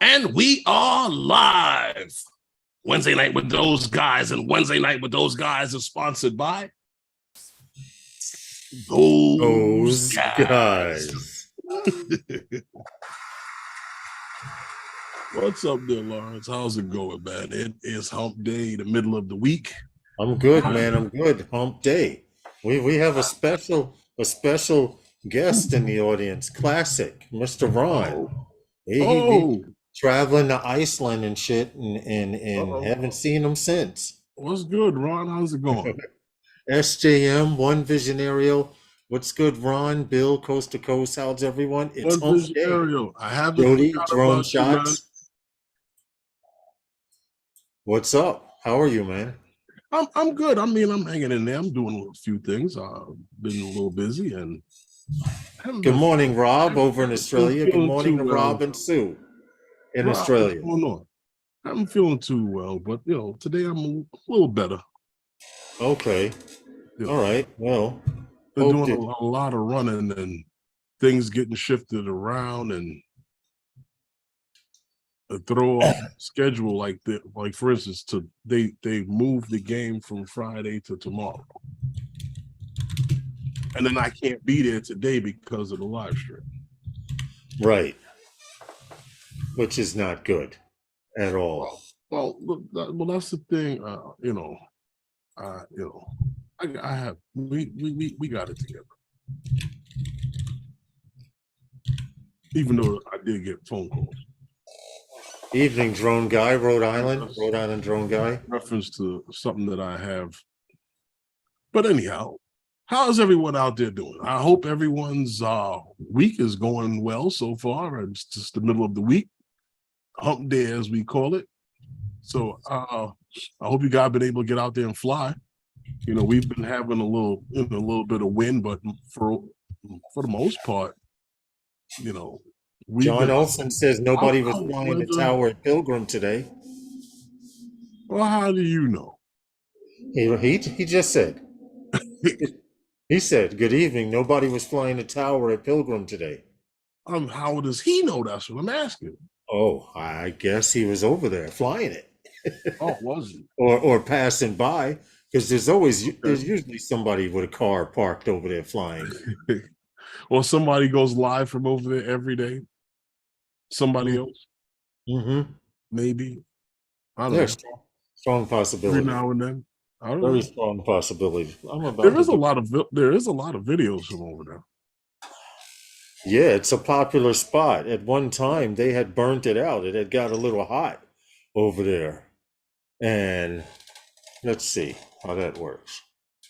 And we are live. Wednesday night with those guys, and Wednesday night with those guys is sponsored by those guys. What's up there, Lawrence? How's it going, man? It is Hump Day, the middle of the week. I'm good, man. I'm good. Hump Day. We have a special guest in the audience. Classic, Mr. Ron. He traveling to Iceland and shit, and haven't seen him since. What's good, Ron? How's it going? SJM, One Visionario. What's good, Ron? Bill, Coast to Coast. How's everyone? It's Hump Day. I have Jody, drone shots. What's up? How are you, man? I'm good. I mean, I'm hanging in there. I'm doing a few things. I've been a little busy. And good morning, Rob, over in Australia. Good morning to Rob and Sue in Australia. I'm feeling too well, but today I'm a little better. Okay. All right. Well, been doing a lot of running and things getting shifted around and throw off schedule like for instance, they moved the game from Friday to tomorrow, and then I can't be there today because of the live stream. Right, which is not good at all. Well, that's the thing. I have we got it together. Even though I did get phone calls. Evening, drone guy, Rhode Island drone guy. Reference to something that I have. But anyhow, how's everyone out there doing? I hope everyone's week is going well so far. It's just the middle of the week, Hump Day as we call it. So I hope you guys have been able to get out there and fly. We've been having a little bit of wind, but for the most part, John Olson says nobody was flying the tower at Pilgrim today. Well, how do you know? He just said. He said, "Good evening. Nobody was flying the tower at Pilgrim today." How does he know? That's what I'm asking. Oh, I guess he was over there flying it. Oh, was he? Or passing by, because there's usually somebody with a car parked over there flying. Or somebody goes live from over there every day. Somebody else, maybe. I don't know. Strong possibility. Every now and then, very strong possibility. There is a lot of videos from over there. Yeah, it's a popular spot. At one time, they had burnt it out. It had got a little hot over there, and let's see how that works.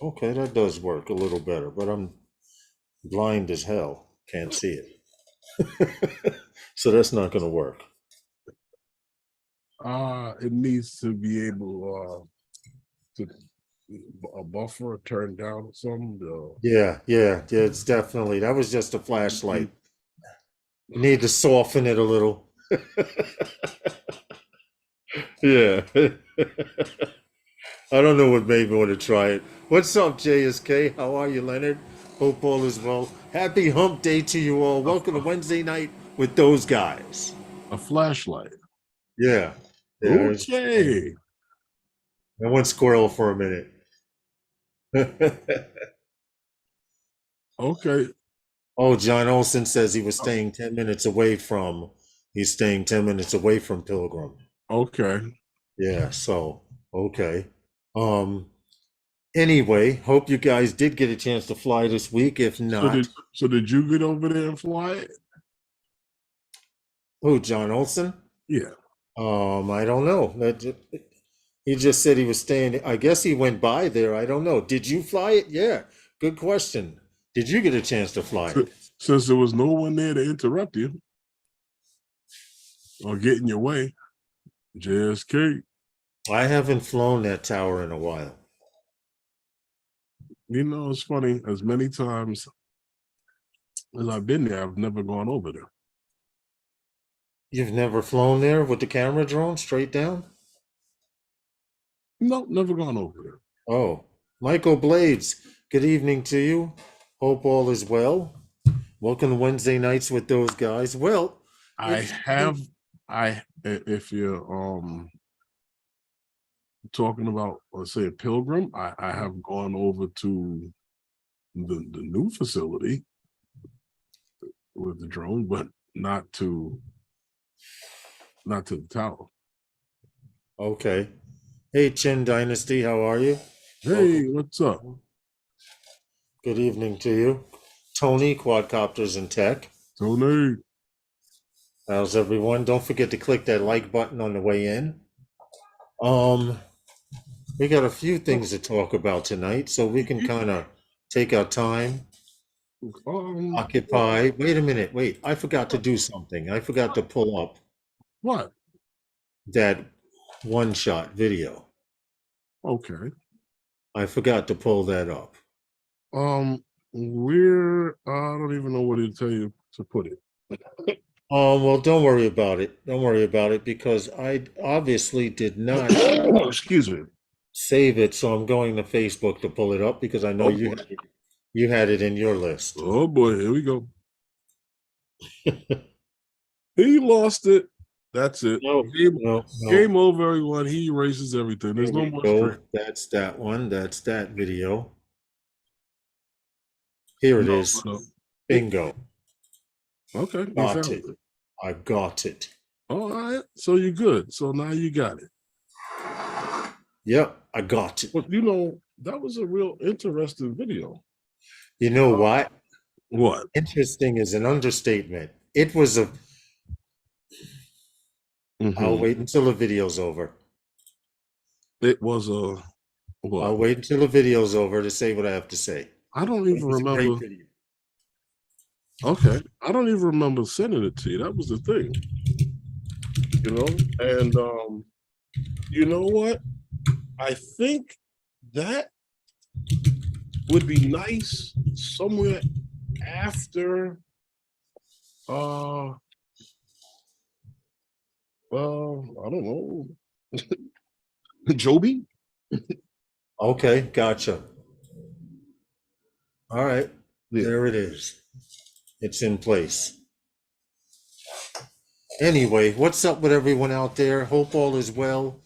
Okay, that does work a little better, but I'm blind as hell. Can't see it. So that's not going to work. It needs to be able to a buffer turn down or something. Yeah, it's definitely, that was just a flashlight. You need to soften it a little. Yeah. I don't know what made me want to try it. What's up, JSK? How are you, Leonard? Hope all is well. Happy Hump Day to you all. Welcome to Wednesday night with those guys. A flashlight. Yeah. Okay. I went squirrel for a minute. Okay. Oh, John Olson says he was staying 10 minutes away from. He's staying 10 minutes away from Pilgrim. Okay. Yeah. So okay. Anyway, hope you guys did get a chance to fly this week. If not, so did you get over there and fly it? Who, John Olson? Yeah. I don't know. He just said he was staying. I guess he went by there. I don't know. Did you fly it? Yeah. Good question. Did you get a chance to fly it? Since there was no one there to interrupt you or get in your way, JSK. I haven't flown that tower in a while. It's funny. As many times as I've been there, I've never gone over there. You've never flown there with the camera drone straight down? No, never gone over there. Oh, Michael Blades, good evening to you. Hope all is well. Welcome to Wednesday nights with those guys. Well, I have if you're talking about, let's say, a pilgrim, I have gone over to the new facility with the drone, but not to the tower. Okay. Hey, Chin Dynasty, how are you? Hey, what's up? Good evening to you. Tony, Quadcopters and Tech. Tony. How's everyone? Don't forget to click that like button on the way in. We got a few things to talk about tonight, so we can kind of take our time, occupy. Wait a minute, wait. I forgot to do something. I forgot to pull up What? that one-shot video. Okay. I forgot to pull that up. We're I don't even know where to tell you to put it. Well, don't worry about it. Don't worry about it because I obviously did not Excuse me. save it, so I'm going to Facebook to pull it up because I know you had it in your list. Oh boy, here we go. He lost it. That's it. No, game over, everyone. He erases everything. There's no more stream. That's that one. That's that video. Here it is. Bingo. Okay. Got it. I got it. All right. So you're good. So now you got it. Yep, I got it. Well, you know, that was a real interesting video. You know what? What? Interesting is an understatement. It was a... I'll wait until the video's over. It was a... What? I'll wait until the video's over to say what I have to say. I don't even remember. Okay. I don't even remember sending it to you. That was the thing. You know? And you know what? I think that would be nice somewhere after I don't know. Joby? Okay, gotcha. All right, there it is. It's in place. Anyway, what's up with everyone out there? Hope all is well.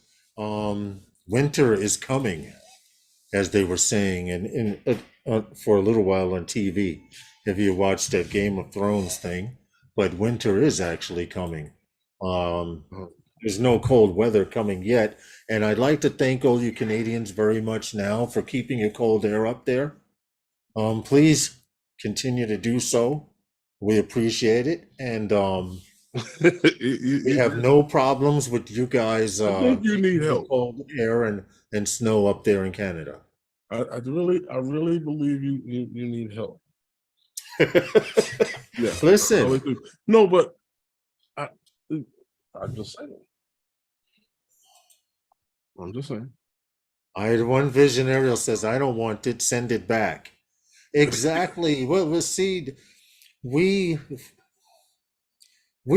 Winter is coming, as they were saying for a little while on TV, if you watched that Game of Thrones thing. But winter is actually coming. There's no cold weather coming yet. And I'd like to thank all you Canadians very much now for keeping your cold air up there. Please continue to do so. We appreciate it. And we have no problems with you guys. I think you need help. Cold air and snow up there in Canada. I really believe you need help. Yeah. Listen. No, but I'm just saying. I'm just saying. I had one visionary that says, I don't want it, send it back. Exactly. Well, let's see. We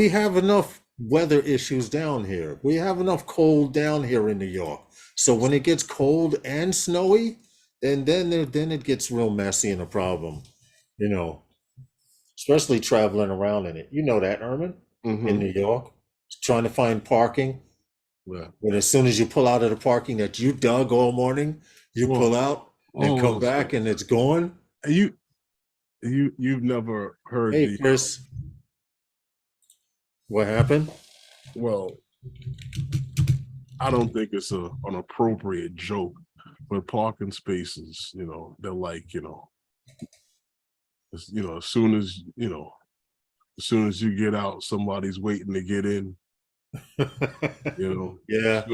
have enough weather issues down here. We have enough cold down here in New York. So when it gets cold and snowy, then it gets real messy and a problem, you know, especially traveling around in it. You know that, Herman, in New York, trying to find parking. Yeah. When as soon as you pull out of the parking that you dug all morning, you pull out and come back and it's gone. You've never heard. Hey, Chris. What happened? Well, I don't think it's an appropriate joke, but parking spaces, you know, they're like, as soon as you get out, somebody's waiting to get in. Yeah.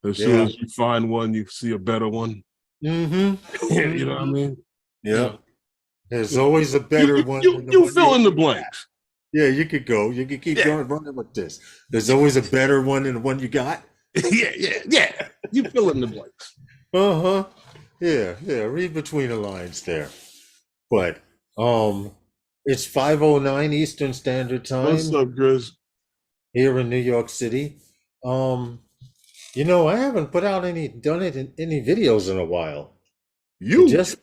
As soon as you find one, you see a better one. You know what I mean? Yeah. There's always a better one. You fill in the blanks. Yeah, you could go. You could keep going running with this. There's always a better one than the one you got. Yeah. You fill in the blanks. Yeah. Read between the lines there. But it's 5:09 Eastern Standard Time. What's up, Chris? Here in New York City. I haven't put out any videos in a while. You just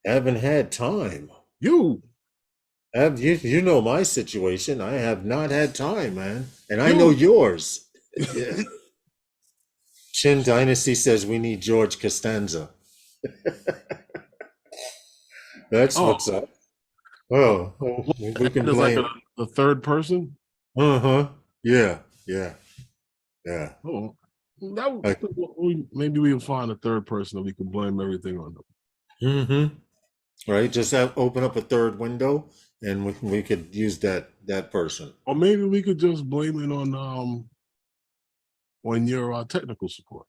haven't had time. You know my situation. I have not had time, man, and I know Dude. yours. Yeah. Chin Dynasty says we need George Costanza. That's Oh, what's up. Oh, what, we can there's like blame. a third person. Uh-huh. Yeah, yeah, yeah. Oh, I, maybe we can find a third person that we can blame everything on them. mm-hmm. Right. Just open up a third window, and we could use that person. Or maybe we could just blame it on your technical support.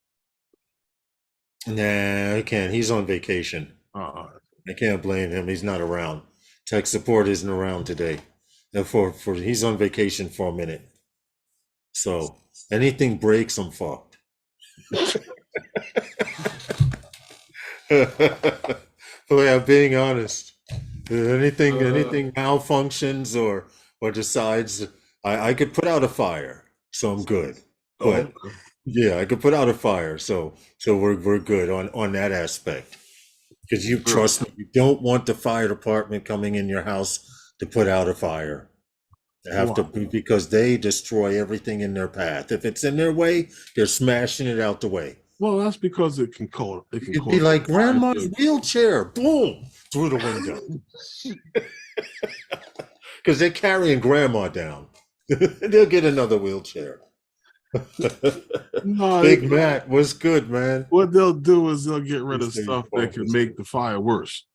Nah, I can't. He's on vacation. I can't blame him. He's not around. Tech support isn't around today. Therefore, he's on vacation for a minute. So anything breaks, I'm fucked. Boy, I'm being honest. Anything malfunctions or decides, I could put out a fire, so I'm good. But yeah, I could put out a fire, so we're good on that aspect. Because you trust me, you don't want the fire department coming in your house to put out a fire. They have to be, because they destroy everything in their path. If it's in their way, they're smashing it out the way. Well, that's because it can cause. It'd be like grandma's wheelchair, boom, through the window. Because they're carrying grandma down. They'll get another wheelchair. No, Big Matt, what's good, man? What they'll do is they'll get rid of stuff that can make the fire worse.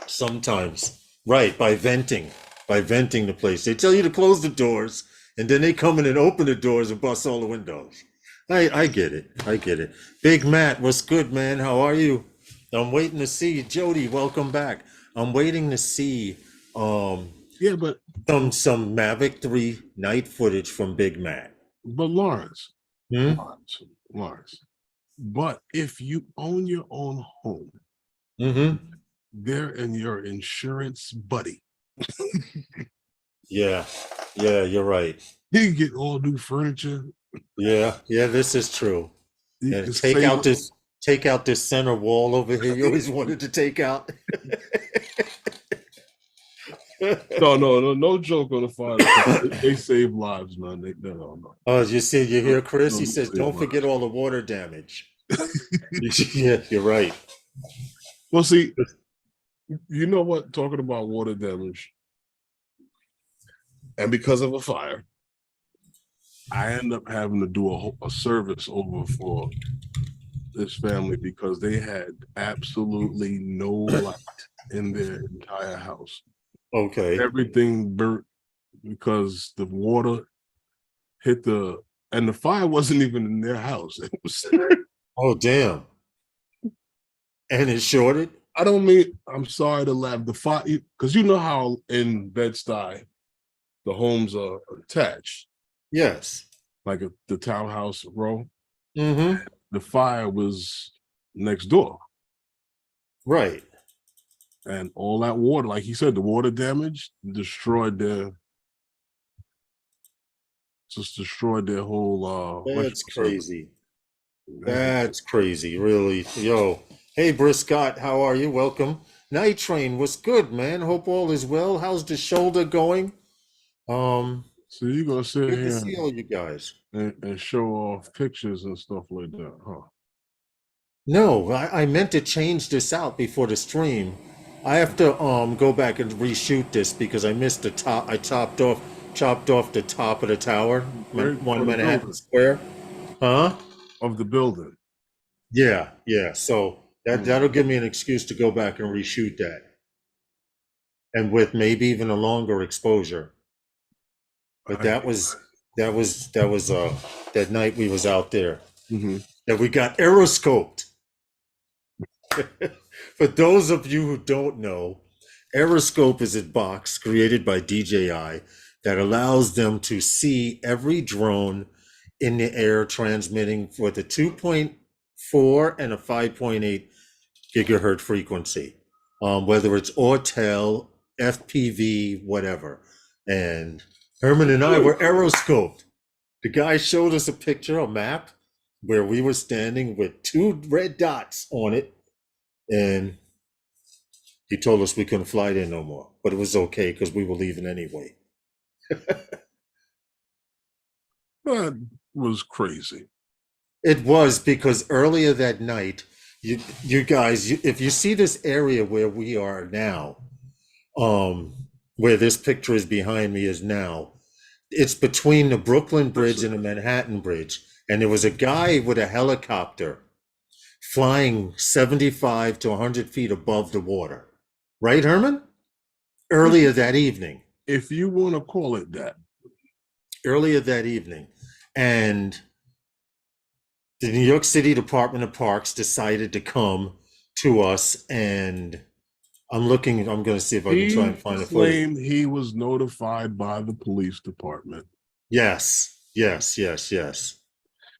Sometimes, right, by venting the place. They tell you to close the doors, and then they come in and open the doors and bust all the windows. I get it. Big Matt, what's good, man? How are you? I'm waiting to see Jody. Welcome back. I'm waiting to see yeah, but some Mavic 3 night footage from Big Matt. But Lawrence, but if you own your own home, they're in your insurance buddy. Yeah, you're right. You get all new furniture. Yeah, this is true. And take out this center wall over here you always wanted to take out. No joke on the fire. They save lives, man. No. Oh, you hear Chris? He says, don't forget all the water damage. Yeah, you're right. Well, see, you know what? Talking about water damage, and because of a fire, I end up having to do a service over for this family because they had absolutely no light in their entire house. Okay. Everything burnt because the water hit and the fire wasn't even in their house. It was. Oh, damn. And it shorted? I'm sorry to laugh. The fire, because you know how in Bed-Stuy, the homes are attached. Yes. Like the townhouse row. Mm-hmm. The fire was next door. Right. And all that water, like he said, the water damage destroyed their whole That's crazy. That's crazy, really. Yo. Hey Briscott, how are you? Welcome. Night Train, what's good, man? Hope all is well. How's the shoulder going? So you're gonna sit here see all you guys and show off pictures and stuff like that, huh? No, I meant to change this out before the stream. I have to go back and reshoot this because I missed the top. I chopped off the top of the tower, one Manhattan Square. Huh? Of the building. Yeah. So that'll give me an excuse to go back and reshoot that. And with maybe even a longer exposure. But that was that night we was out there. That we got Aeroscoped. For those of you who don't know, Aeroscope is a box created by DJI that allows them to see every drone in the air transmitting with a 2.4 and a 5.8 gigahertz frequency, whether it's Autel, FPV, whatever. And Herman and I were Aeroscoped. The guy showed us a picture, a map, where we were standing with two red dots on it. And He told us we couldn't fly there no more, but it was okay because we were leaving anyway. That was crazy. It was because earlier that night, you guys, if you see this area where we are now, where this picture is behind me is now, it's between the Brooklyn Bridge and the Manhattan Bridge. And there was a guy with a helicopter flying 75 to 100 feet above the water. Right, Herman? Earlier that evening. If you want to call it that. Earlier that evening. And the New York City Department of Parks decided to come to us, and I'm going to see if I can try and find a claim he was notified by the police department. Yes.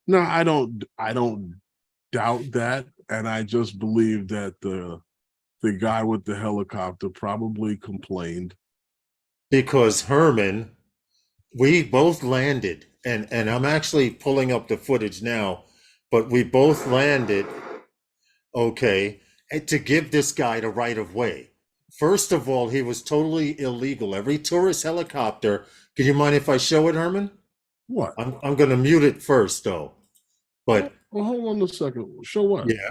No, I don't doubt that, and I just believe that the guy with the helicopter probably complained. Because Herman, we both landed, and I'm actually pulling up the footage now, but we both landed, okay, to give this guy the right of way. First of all, he was totally illegal. Every tourist helicopter, can you mind if I show it, Herman? What? I'm going to mute it first, though. But well, hold on a second. Show what? Yeah.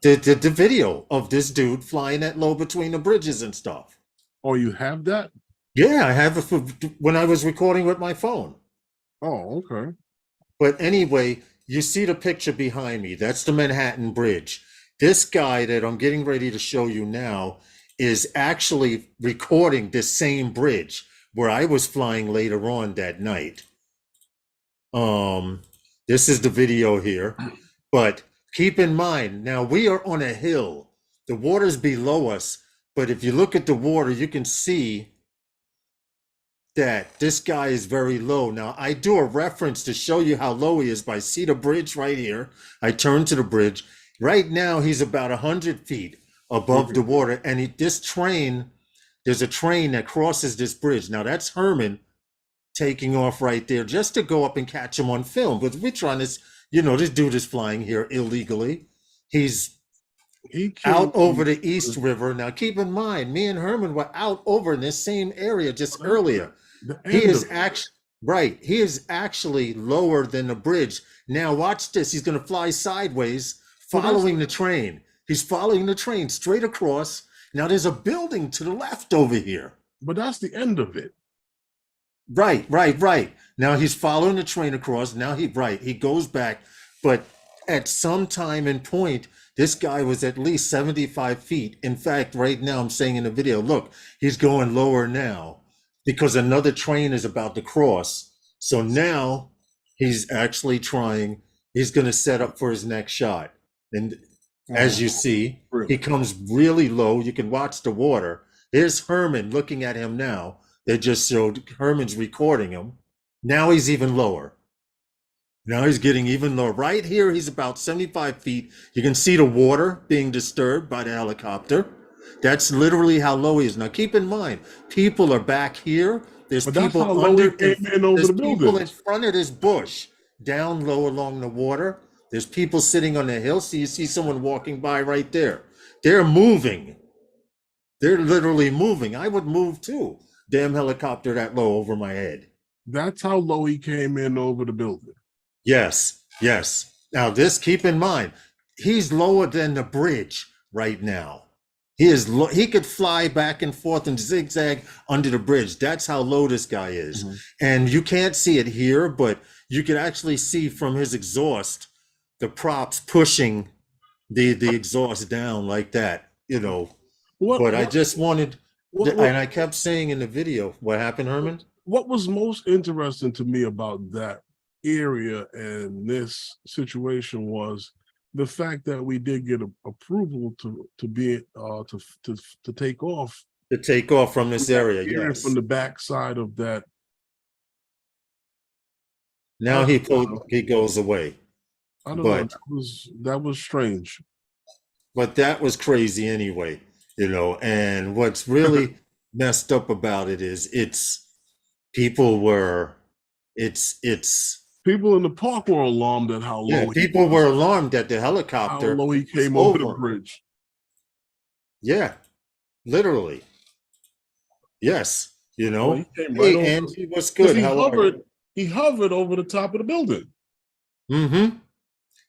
The video of this dude flying that low between the bridges and stuff. Oh, you have that? Yeah, I have it when I was recording with my phone. Oh, okay. But anyway, you see the picture behind me. That's the Manhattan Bridge. This guy that I'm getting ready to show you now is actually recording this same bridge where I was flying later on that night. This is the video here. But keep in mind, now we are on a hill. The water's below us. But if you look at the water, you can see that this guy is very low. Now, I do a reference to show you how low he is by see the bridge right here. I turn to the bridge. Right now, he's about 100 feet above the water. And there's a train that crosses this bridge. Now, that's Herman taking off right there just to go up and catch him on film. But we're trying this, this dude is flying here illegally. He's out over the East River. Now, keep in mind, me and Herman were out over in this same area just earlier. He is actually lower than the bridge. Now, watch this. He's going to fly sideways, following the train. He's following the train straight across. Now, there's a building to the left over here. But that's the end of it. Right. Now, he's following the train across. Now, he goes back. But at some time and point, this guy was at least 75 feet. In fact, right now, I'm saying in the video, look, he's going lower now because another train is about to cross. So now he's actually he's going to set up for his next shot. And as you see, he comes really low. You can watch the water. There's Herman looking at him now. They just showed Herman's recording him. Now he's even lower. Now he's getting even lower. Right here, he's about 75 feet. You can see the water being disturbed by the helicopter. That's literally how low he is. Now, keep in mind, people are back here. There's people under there's people in front of this bush, down low along the water. There's people sitting on the hill. So you see someone walking by right there. They're moving. They're literally moving. I would move too. Damn helicopter that low over my head. That's how low he came in over the building. Yes. Now this, keep in mind, he's lower than the bridge right now. He could fly back and forth and zigzag under the bridge. That's how low this guy is. Mm-hmm. And you can't see it here, but you can actually see from his exhaust, the props pushing the exhaust down like that, I just wanted, and I kept saying in the video, what happened, Herman? What was most interesting to me about that area and this situation was the fact that we did get approval to take off. To take off from this area, yes. From the back side of that. Now he goes away. I don't know. That was strange. But that was crazy anyway, and what's really messed up about it is people in the park were alarmed at how low. Yeah, people were alarmed at the helicopter. How low he came over the bridge. Yeah, literally. Yes, you Well, he know. came right Hey, over Angie, what's because good? How are you? he hovered over the top of the building. Mm-hmm.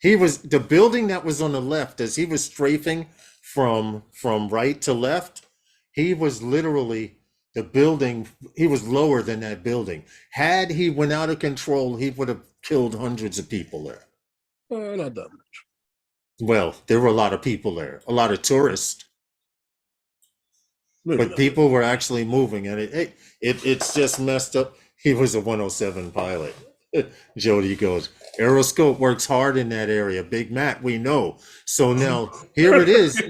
He was the building that was on the left as he was strafing from right to left. He was literally the building. He was lower than that building. Had he went out of control, he would have killed hundreds of people there. Not that much. Well, there were a lot of people there, a lot of tourists, Maybe but not. people were actually moving, and it's just messed up. He was a 107 pilot. Jody goes, Aeroscope works hard in that area. Big Matt, we know. So now here it is.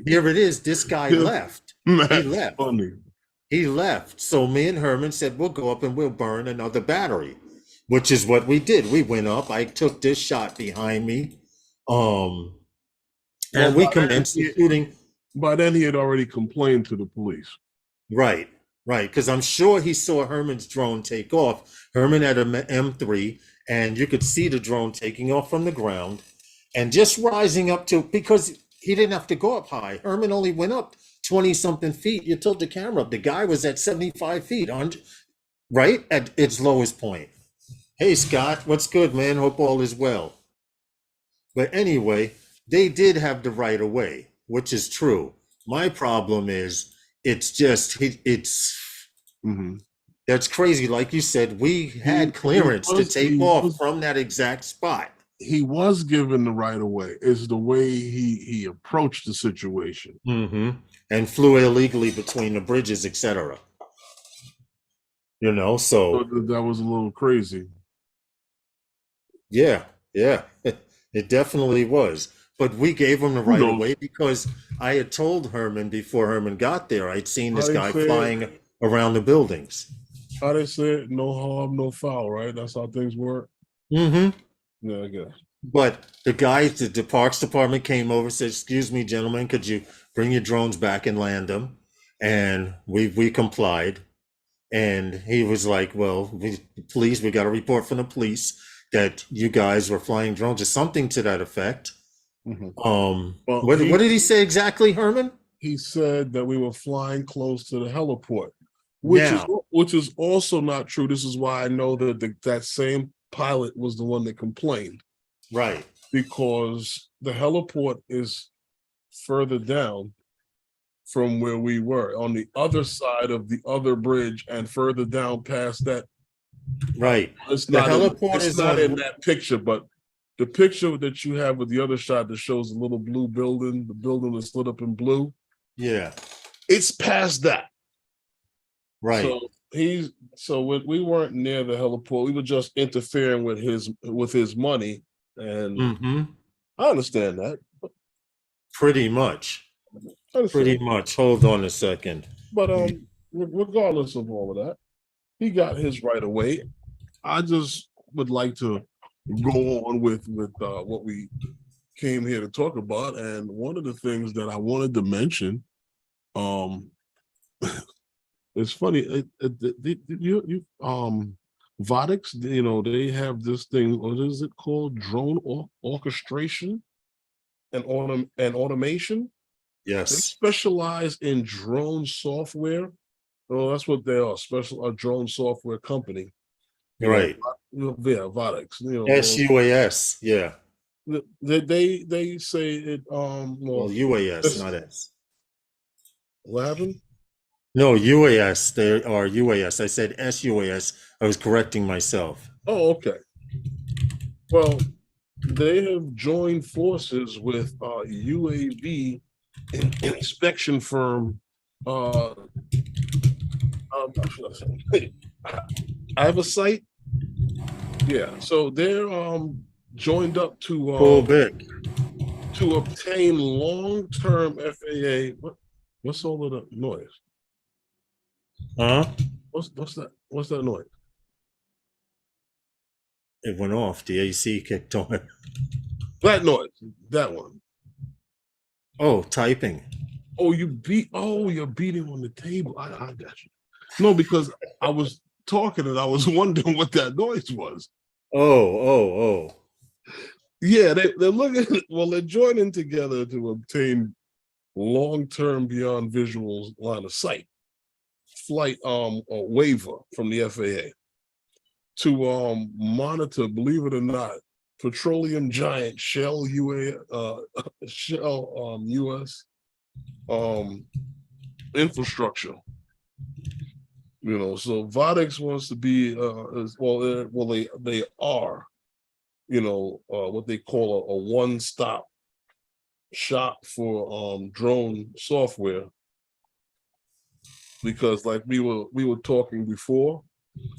Here it is. This guy left. He Matt's left. funny. He left. So me and Herman said, we'll go up and we'll burn another battery, which is what we did. We went up. I took this shot behind me. And we commenced the shooting. By then, he had already complained to the police. Right, right. Because I'm sure he saw Herman's drone take off. Herman had an M3, and you could see the drone taking off from the ground and just rising up to, because he didn't have to go up high. Herman only went up 20 something feet. You tilt the camera up. The guy was at 75 feet, right at its lowest point. Hey, Scott, what's good, man? Hope all is well. But anyway, they did have the right of way, which is true. My problem is it's that's crazy. Like you said, we had clearance to take off from that exact spot. He was given the right of way. It's the way he approached the situation. And flew illegally between the bridges, etc. You know, so that was a little crazy. Yeah, it definitely was. But we gave him the right of way because I had told Herman before Herman got there, I'd seen this guy flying around the buildings. How they say it, no harm, no foul, right? That's how things work. Yeah, I guess. But the guy, the Parks Department came over and said, excuse me, gentlemen, could you bring your drones back and land them? And we complied. And he was like, well, please, we got a report from the police that you guys were flying drones or something to that effect. What did he say exactly, Herman? He said that we were flying close to the heliport, which is also not true. This is why I know that that same pilot was the one that complained. Right. Because the heliport is further down from where we were, on the other side of the other bridge and further down past that. Right. It's not in that picture, but the picture that you have with the other shot that shows the little blue building, the building that's lit up in blue. Yeah. It's past that. Right. So we weren't near the heliport. We were just interfering with his money. And I understand that. Pretty much. Pretty much. Hold on a second. But regardless of all of that, he got his right of way. I just would like to go on with what we came here to talk about. And one of the things that I wanted to mention, it's funny, VOTIX, you know, they have this thing, what is it called? Drone orchestration and automation. Yes. They specialize in drone software. Well, that's what they are, a drone software company. Right. Yeah, VOTIX. You know, SUAS, yeah. They say it well, UAS, not S. What happened? No, UAS. They are UAS. I said SUAS. I was correcting myself. Oh, okay. Well, they have joined forces with UAV inspection firm AviSight. Yeah, so they're joined up to obtain long-term FAA. What's all of the noise? Huh? What's that? What's that noise? It went off. The AC kicked on. That noise. That one. Oh, typing. Oh, you're beating on the table. I got you. No, because I was talking and I was wondering what that noise was. Oh. Yeah, they're looking. Well, they're joining together to obtain long-term beyond visual line of sight flight waiver from the FAA to monitor, believe it or not, petroleum giant Shell US infrastructure. You know, so VOTIX wants to be they are, you know, what they call a one-stop shop for drone software, because like we were talking before,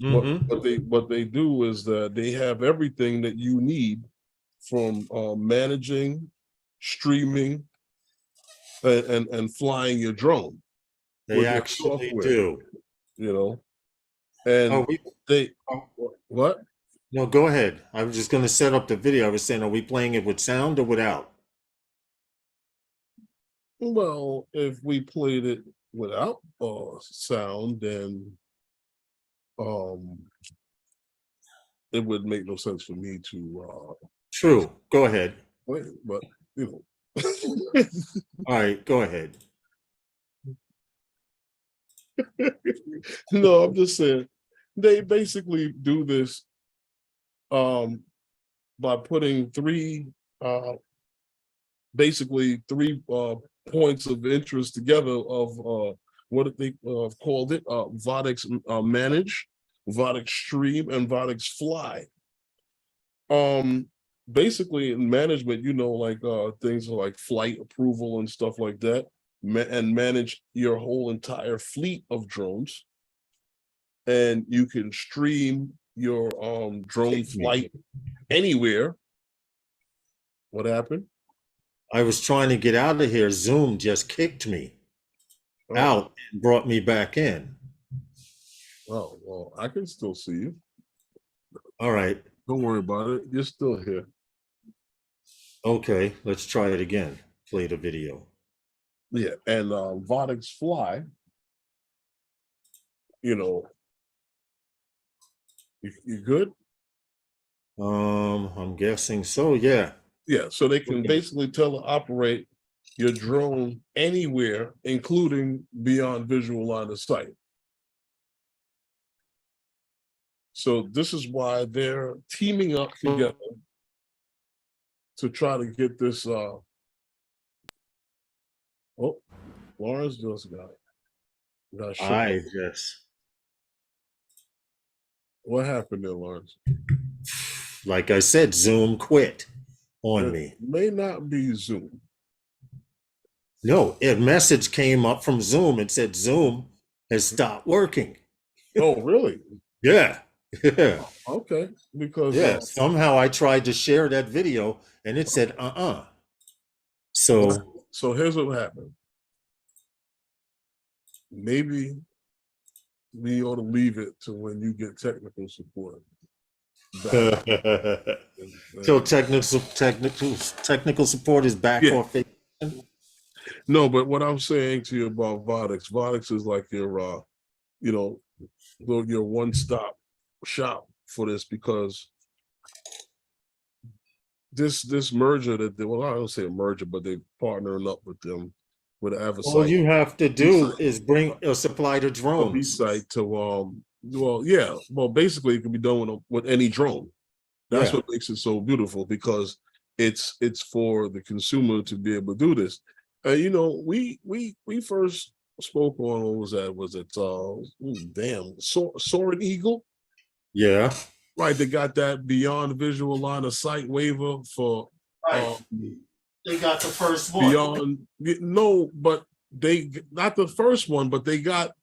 what they do is that they have everything that you need from managing, streaming, and flying your drone. They with their actually software, do. you know, and they what? No, go ahead. I was just going to set up the video. I was saying, are we playing it with sound or without? Well, if we played it without sound, then it would make no sense for me to True. Go ahead. play it, but you know. All right, go ahead. No, I'm just saying they basically do this by putting basically three points of interest together of what they called it, VOTIX manage, VOTIX stream, and VOTIX fly. Basically in management, you know, like things like flight approval and stuff like that, and manage your whole entire fleet of drones. And you can stream your drone flight anywhere. What happened? I was trying to get out of here. Zoom just kicked me out and brought me back in. Oh, well, I can still see you. All right. Don't worry about it. You're still here. Okay, let's try it again. Play the video. Yeah, and VOTIX fly, you know, you good? I'm guessing so, yeah. Yeah, so they can basically teleoperate your drone anywhere, including beyond visual line of sight. So this is why they're teaming up together to try to get this. Oh, Lawrence just got shut down. What happened there, Lawrence? Like I said, Zoom quit on me. May not be Zoom. No, a message came up from Zoom. It said Zoom has stopped working. Oh, really? Yeah. Yeah. Okay. Because somehow I tried to share that video and it said So here's what happened. Maybe we ought to leave it to when you get technical support. Till technical support is back on Facebook. No, but what I'm saying to you about VOTIX is like your you know, your one-stop shop for this, because this merger that I don't say a merger, but they partnering up with them with AviSight. All you have to do is bring a supply to drones. AviSight to basically it can be done with any drone. That's what makes it so beautiful, because it's for the consumer to be able to do this. You know, we first spoke on, what was that? Was it Soaring Eagle? Yeah. Right, they got that beyond visual line of sight waiver for they got the first one. But they not the first one, but they got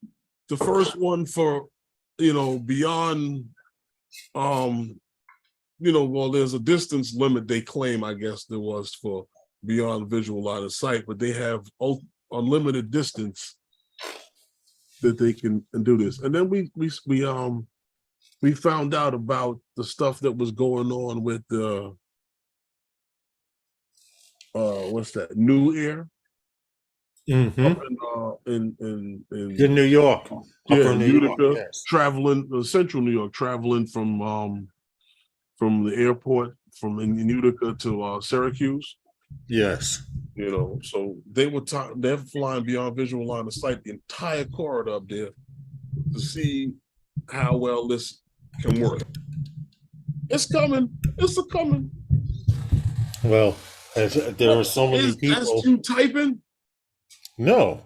the first one for, you know, beyond you know, well, there's a distance limit they claim, I guess there was, for beyond visual line of sight, but they have unlimited distance that they can do this. And then we found out about the stuff that was going on with the what's that, New Air? Up in New York. Upper New Utica, traveling central New York, traveling from the airport in Utica to Syracuse. Yes. You know, so they're flying beyond visual line of sight the entire corridor up there to see how well this can work. It's coming. It's a coming. Well, there are so many That's people. you typing? No,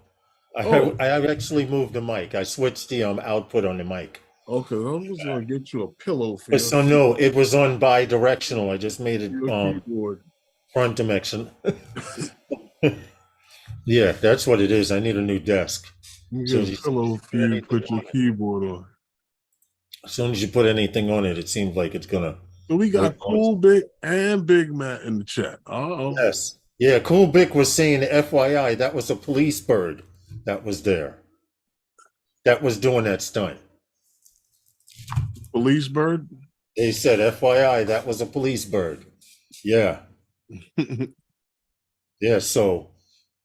Oh, I have actually moved the mic. I switched the output on the mic. okay. I'm just gonna get you a pillow for your, So no, it was on bi-directional. I just made it your keyboard. front dimension. Yeah, that's what it is. I need a new desk. You So get a pillow for you to put your keyboard on. As soon as you put anything on it, it seems like it's gonna. So we got Cool Big and Big Matt in the chat. Yes. Yeah, Cool Bick was saying, FYI, that was a police bird that was there. That was doing that stunt. Police bird? They said, FYI, that was a police bird. Yeah. Yeah, so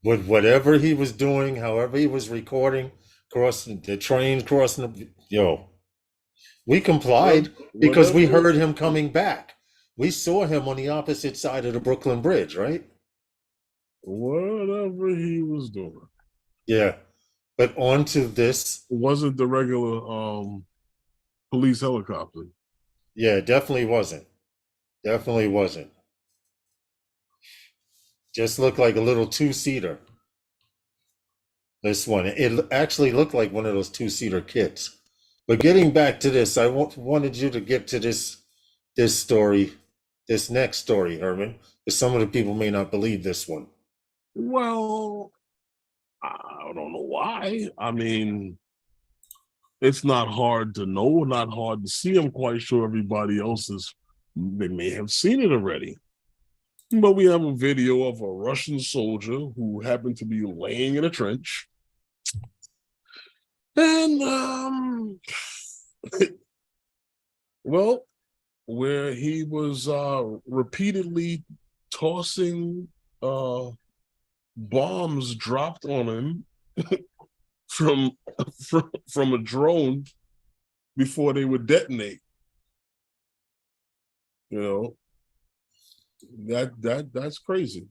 with whatever he was doing, however he was recording, crossing the train, we complied because we heard him coming back. We saw him on the opposite side of the Brooklyn Bridge, right? Whatever he was doing. Yeah. But onto this. It wasn't the regular police helicopter. Yeah, definitely wasn't. Definitely wasn't. Just looked like a little two-seater. This one. It actually looked like one of those two-seater kits. But getting back to this, I wanted you to get to this story, this next story, Herman, because some of the people may not believe this one. Well, I don't know why. I mean, it's not hard to know, not hard to see. I'm quite sure everybody else they may have seen it already. But we have a video of a Russian soldier who happened to be laying in a trench. And, well, where he was repeatedly tossing bombs dropped on him from a drone before they would detonate. You know, that's crazy.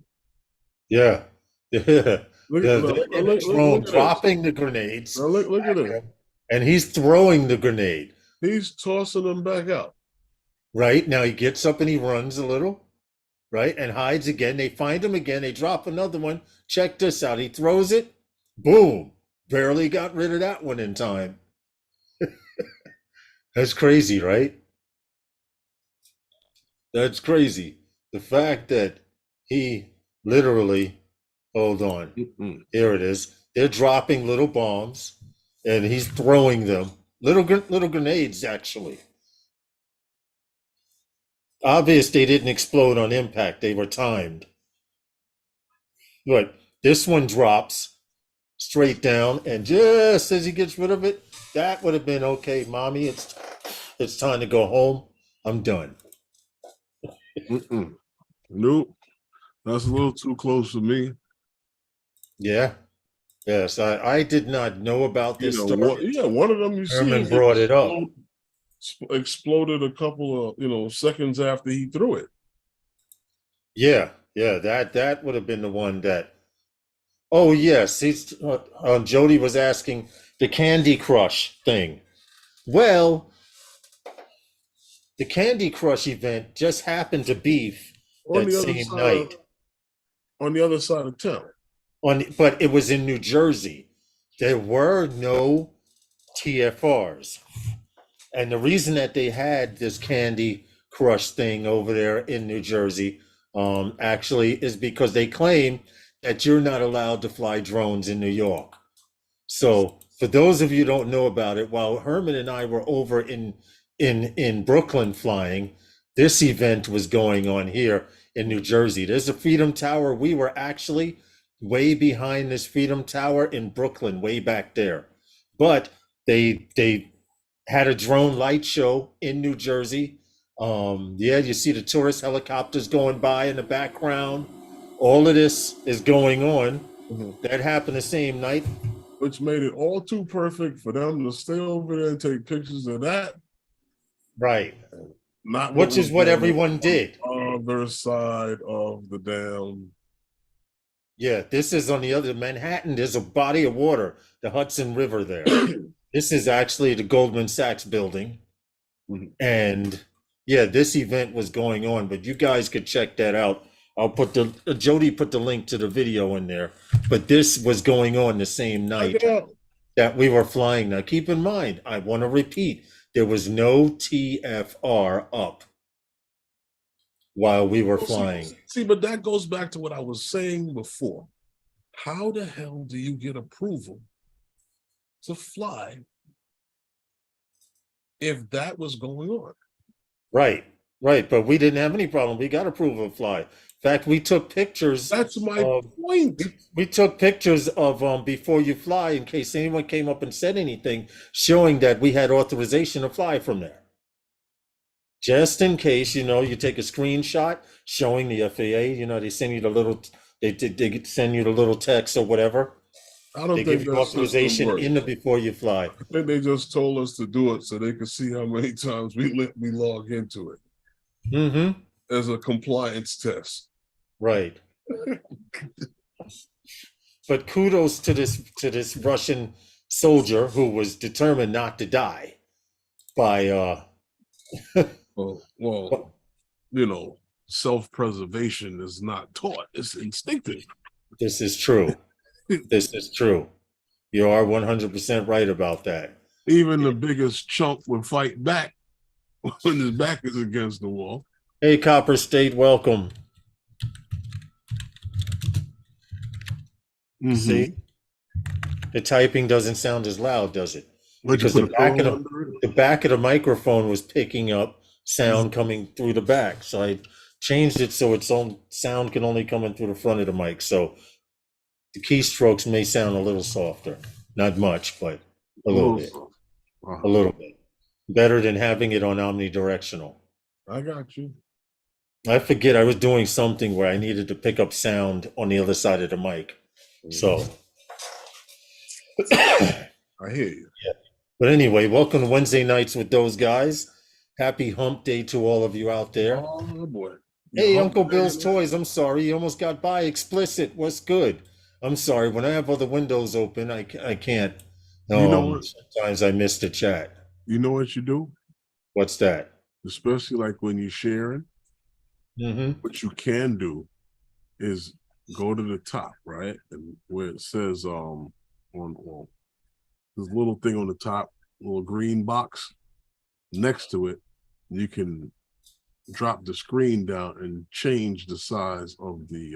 Yeah. Yeah. Look dropping the grenades. Now look at it. And he's throwing the grenade. He's tossing them back out. Right. Now he gets up and he runs a little. Right. And hides again. They find him again. They drop another one. Check this out. He throws it. Boom. Barely got rid of that one in time. That's crazy, right? That's crazy. The fact that he literally, hold on, here it is. They're dropping little bombs, and he's throwing them. Little grenades, actually. Obvious they didn't explode on impact. They were timed. But this one drops straight down, and just as he gets rid of it, that would have been okay, mommy. It's time to go home. I'm done. Nope, that's a little too close for me. Yeah. Yes, I did not know about this story. One of them Herman brought it up. Exploded a couple of seconds after he threw it. Yeah, that would have been the one that. Oh yes, he's Jody was asking the Candy Crush thing. Well, the Candy Crush event just happened to be that same night. On the other side of town. But it was in New Jersey. There were no TFRs. And the reason that they had this Candy Crush thing over there in New Jersey actually is because they claim that you're not allowed to fly drones in New York. So for those of you who don't know about it, while Herman and I were over in Brooklyn flying, this event was going on here in New Jersey. There's a Freedom Tower. We were actually way behind this Freedom Tower in Brooklyn, way back there. But they had a drone light show in New Jersey. Yeah, you see the tourist helicopters going by in the background. All of this is going on. That happened the same night. Which made it all too perfect for them to stay over there and take pictures of that. Right. Not which is what everyone did. Other side of the damn Yeah, this is on the other Manhattan. There's a body of water, the Hudson River there. This is actually the Goldman Sachs building. Mhm. And yeah, this event was going on, but you guys could check that out. I'll put the Jody put the link to the video in there. But this was going on the same Check night it out. that we were flying. Now, keep in mind, I want to repeat, there was no TFR up while we were Well, flying. see, but that goes back to what I was saying before. How the hell do you get approval to fly if that was going on? Right, right. But we didn't have any problem. We got approval to fly. In fact, we took pictures That's my of point. we took pictures of before you fly in case anyone came up and said anything, showing that we had authorization to fly from there. Just in case, you take a screenshot showing the FAA, they send you the little they send you the little text or whatever. I don't They think give you that system authorization works. in the before you fly. I think they just told us to do it so they could see how many times we log into it Mm-hmm. as a compliance test. Right. But kudos to this Russian soldier who was determined not to die by Well, self-preservation is not taught. It's instinctive. This is true. This is true. You are 100% right about that. Even the biggest chunk would fight back when his back is against the wall. Hey, Copper State, welcome. Mm-hmm. See? The typing doesn't sound as loud, does it? Because the back of the microphone was picking up sound coming through the back. So I changed it so its own sound can only come in through the front of the mic. So the keystrokes may sound a little softer. Not much, but a little bit. A little bit. Better than having it on omnidirectional. I got you. I forget, I was doing something where I needed to pick up sound on the other side of the mic. So I hear you. Yeah. But anyway, welcome to Wednesday nights with those guys. Happy hump day to all of you out there. Oh boy. Hey, Uncle Bill's Toys, I'm sorry, you almost got by. Explicit, what's good? I'm sorry, when I have other windows open, I can't. Sometimes I miss the chat. You know what you do? What's that? Especially like when you're sharing, what you can do is go to the top, right? And where it says this little thing on the top, little green box next to it, you can drop the screen down and change the size of the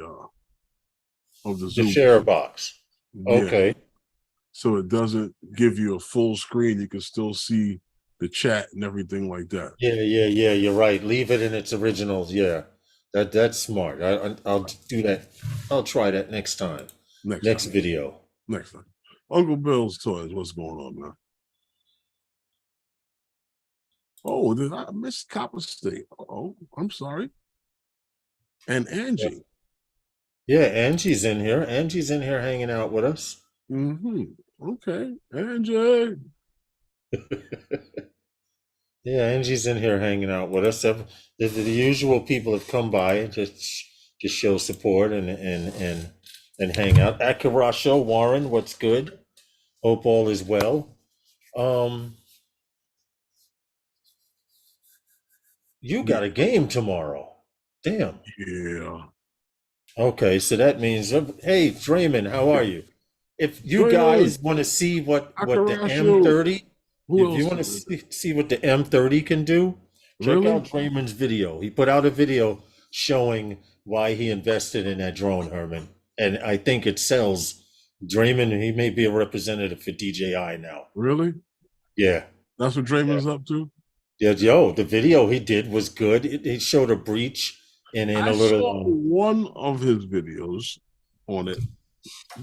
zoom. The share box. Yeah. Okay. So it doesn't give you a full screen. You can still see the chat and everything like that. Yeah. You're right. Leave it in its originals. Yeah, that's smart. I'll do that. I'll try that next time. Next video. Next time. Uncle Bill's Toys. What's going on, man? Oh, did I miss Copper State? Oh, I'm sorry. And Angie. Yeah, Angie's in here. Angie's in here hanging out with us. Okay, Angie. Yeah, Angie's in here hanging out with us. The usual people have come by just show support and hang out. Akarasho, Warren, what's good? Hope all is well. You got a game tomorrow. Damn. Yeah. Okay, so that means, hey, Draymond, how are you? If you guys want to see what the M30, if you want to see what the M30 can do, check out Draymond's video. He put out a video showing why he invested in that drone, Herman. And I think it sells. Draymond, he may be a representative for DJI now. Really? Yeah. That's what Draymond's up to? Yeah, the video he did was good. It showed a breach and in a little. I saw one of his videos on it.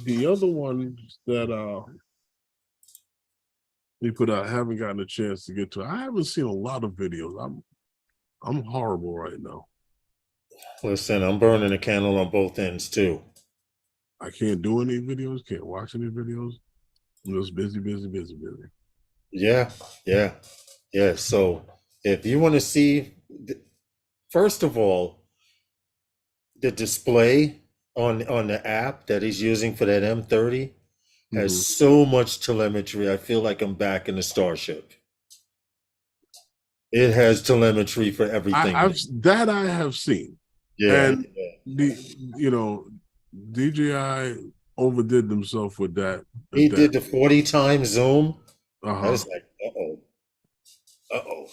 The other one that he put out, I haven't gotten a chance to get to. I haven't seen a lot of videos. I'm horrible right now. Listen, I'm burning a candle on both ends too. I can't do any videos, can't watch any videos. I'm just busy. Yeah. So if you want to see, first of all, the display on the app that he's using for that M30 has Mhm. so much telemetry. I feel like I'm back in the Starship. It has telemetry for everything. I have seen, Yeah, and yeah. the DJI overdid themselves with that. He With that. did the 40 times zoom. I Uh-huh. was like, uh-oh.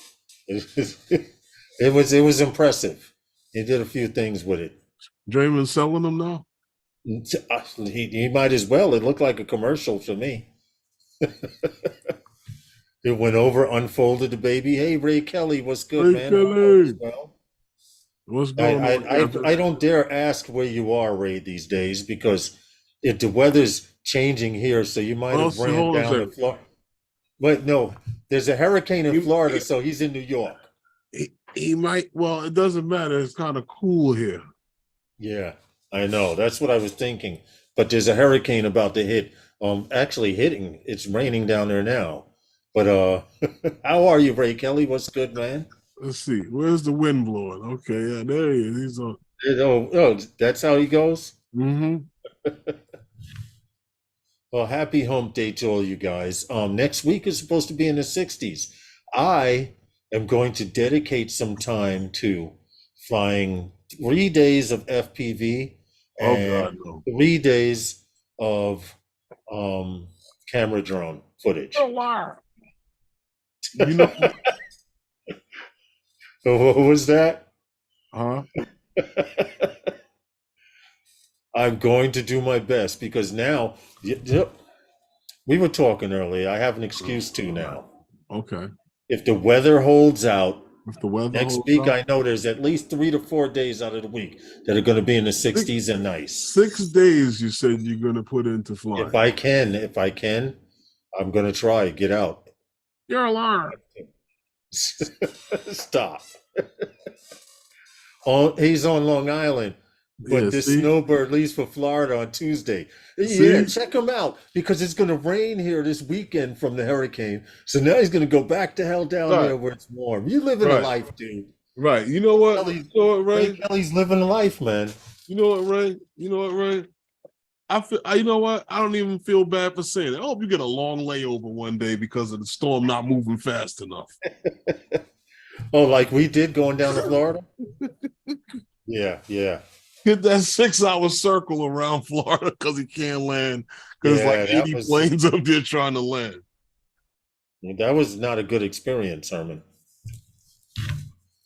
It was impressive. He did a few things with it. Draymond selling them now. He might as well. It looked like a commercial to me. It went over, unfolded the baby. Hey, Ray Kelly, what's good, Hey man? All is Kelly, well. what's going I, on? I, I, I don't dare ask where you are, Ray, these days, because if the weather's changing here, so you might Well, have see, ran hold on a down to second. Florida. But no, there's a hurricane in He, Florida, he, so he's in New York. he might. Well, it doesn't matter. It's kind of cool here. Yeah, I know. That's what I was thinking. But there's a hurricane about to hit. Actually hitting. It's raining down there now. But how are you, Ray Kelly? What's good, man? Let's see. Where's the wind blowing? Okay, yeah, there he is. He's on. Oh, that's how he goes. Mm-hmm. Well, happy hump day to all you guys. Next week is supposed to be in the 60s. I am going to dedicate some time to flying 3 days of FPV Oh and God, no. 3 days of camera drone footage. Wow. You know, What was that? huh? I'm going to do my best because now, we were talking earlier. I have an excuse to now. Okay. If the weather holds out, If the weather next holds week, out, I know there's at least 3 to 4 days out of the week that are going to be in the 60s and nice. 6 days you said you're going to put into flying. If I can, I'm going to try. Get out. You're alarmed. Stop. He's on Long Island, Yeah, but this see? snowbird leaves for Florida on Tuesday. Yeah, See? check him out because it's going to rain here this weekend from the hurricane. So now he's going to go back to hell down Right, there where it's warm. You living a right, life, dude. right. You know what? Kelly, You know what, Ray Ray? Kelly's living a life, man. You know what, Ray? You know what, Ray? You know what? I don't even feel bad for saying it. I hope you get a long layover one day because of the storm not moving fast enough. Oh, like we did going down to Florida? Yeah, yeah. Get that 6 hour circle around Florida because he can't land because Yeah, like 80 planes up there trying to land. that was not a good experience, Herman.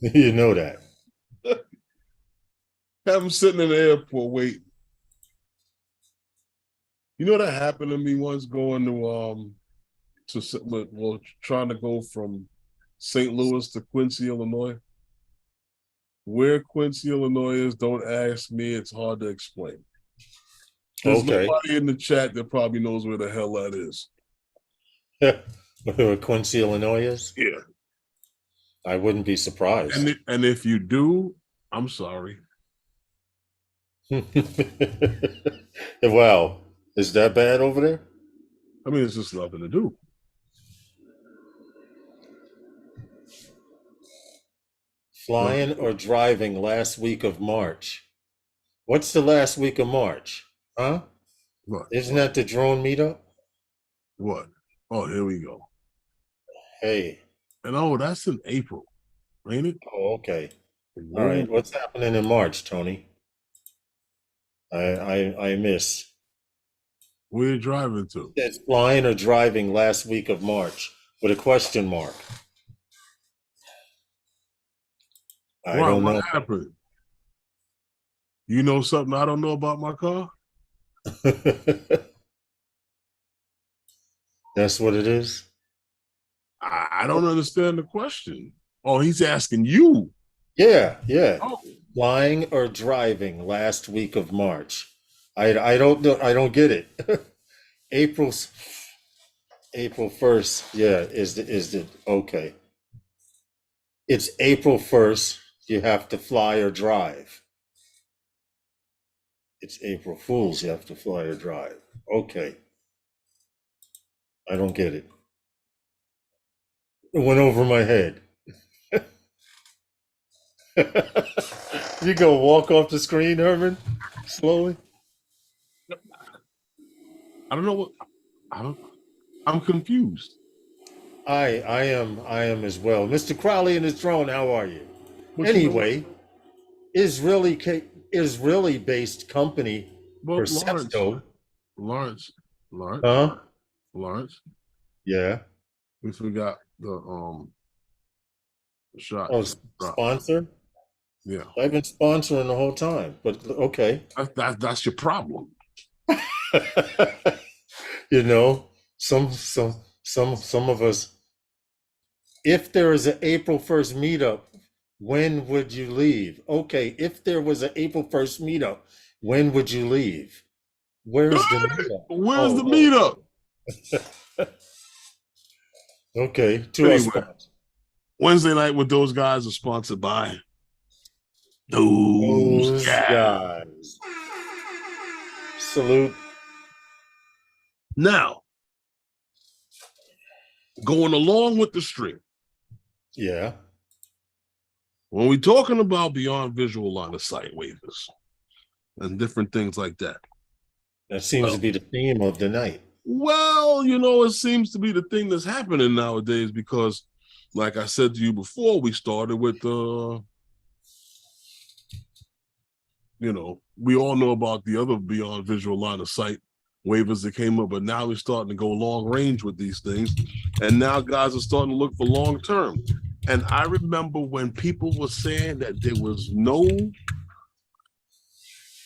You know that. Have him sitting in the airport waiting. You know that happened to me once going trying to go from St. Louis to Quincy, Illinois. Where Quincy, Illinois is, don't ask me. It's hard to explain. There's Okay. nobody in the chat that probably knows where the hell that is. Where Quincy, Illinois is? Yeah. I wouldn't be surprised. And if you do, I'm sorry. Wow. Is that bad over there? I mean, it's just nothing to do. Flying or driving last week of March? What's the last week of March? Huh? What? Isn't that the drone meetup? What? Oh, here we go. Hey. And that's in April, ain't it? Oh, okay. All right. What's happening in March, Tony? I miss. Where you driving to? It's flying or driving last week of March with a question mark. I don't know. What happened? You know something I don't know about my car? That's what it is? I don't understand the question. Oh, he's asking you. Yeah, yeah. Oh. Flying or driving last week of March. I don't know. I don't get it. April 1st. Yeah, is the okay. It's April 1st. You have to fly or drive. It's April Fool's. You have to fly or drive. Okay. I don't get it. It went over my head. You go walk off the screen, Herman, slowly. I don't know what I don't. I'm confused. I am as well. Mr. Crowley and his drone, how are you? But you know what? Anyway, Israeli based company Well, Percepto, Lawrence, Lawrence, huh? Lawrence. Yeah. We forgot the shot. Oh, Drop. sponsor? Yeah, I've been sponsoring the whole time, but okay. that's your problem. You know, some of us. If there is an April 1st meetup, when would you leave? Okay, if there was an April 1st meetup, when would you leave? Where's the meetup? Where's the meetup? Okay, to our Anyway, sponsor. Wednesday night with those guys are sponsored by those Those guys. guys. Salute. Now, going along with the stream, Yeah. when we're talking about beyond visual line of sight waivers and different things like that. That seems to be the theme of the night. Well, you know, it seems to be the thing that's happening nowadays because, like I said to you before, we started with you know, we all know about the other beyond visual line of sight waivers that came up, but now we're starting to go long range with these things. And now guys are starting to look for long term. And I remember when people were saying that there was no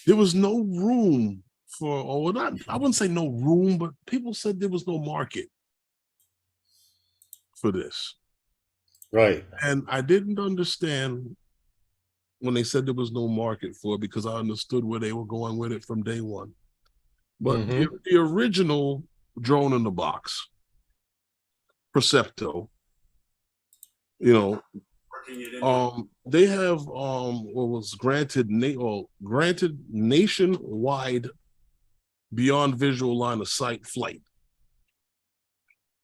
room for, or not, I wouldn't say no room, but people said there was no market for this. Right. And I didn't understand when they said there was no market for it because I understood where they were going with it from day one. But the original drone in the box, Percepto, you know, they have what was granted nationwide beyond visual line of sight flight.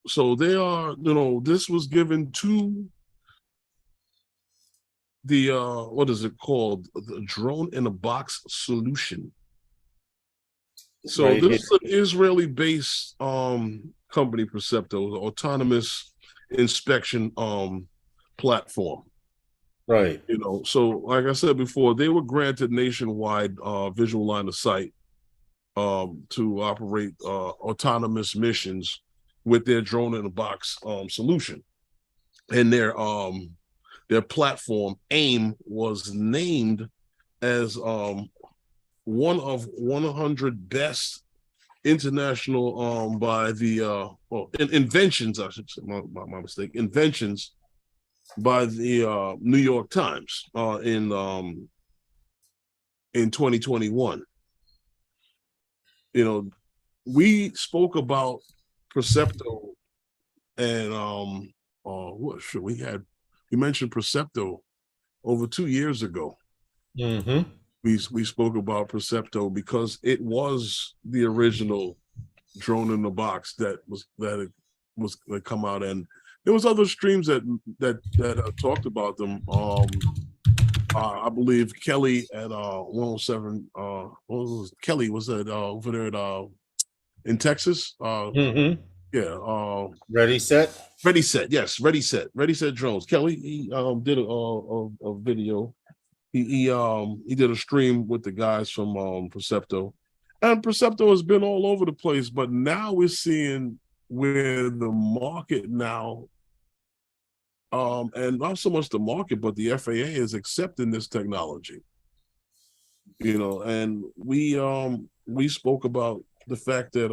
So they are, you know, this was given to the what is it called? The drone in a box solution. So Right this here. is an Israeli-based company, Percepto, autonomous inspection platform. Right. You know, so like I said before, they were granted nationwide visual line of sight to operate autonomous missions with their drone in a box solution. And their platform AIM was named as one of 100 best international by the inventions, I should say, my mistake, inventions by the New York Times in 2021. You know, we spoke about Percepto and what should we mentioned Percepto over 2 years ago. We spoke about Percepto because it was the original drone in the box that come out, and there was other streams that talked about them. I believe Kelly at 107. Kelly was that over there at in Texas? Yeah. Ready, set? Ready Set. Yes, Ready Set drones. Kelly, he did a video. He did a stream with the guys from Percepto, and Percepto has been all over the place, but now we're seeing where the market now, and not so much the market, but the FAA is accepting this technology. You know, and we spoke about the fact that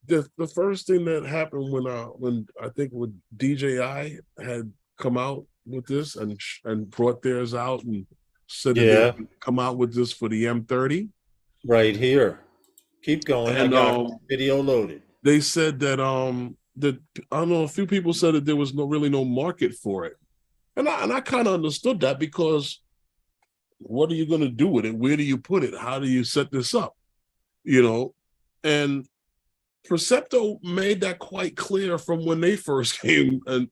the first thing that happened when I think when DJI had come out with this and brought theirs out and said that they would come out with this for the M30. Right here. Keep going. And I got video loaded. They said that that I don't know, a few people said that there was really no market for it. And I kind of understood that because what are you going to do with it? Where do you put it? How do you set this up? You know, and Percepto made that quite clear from when they first came and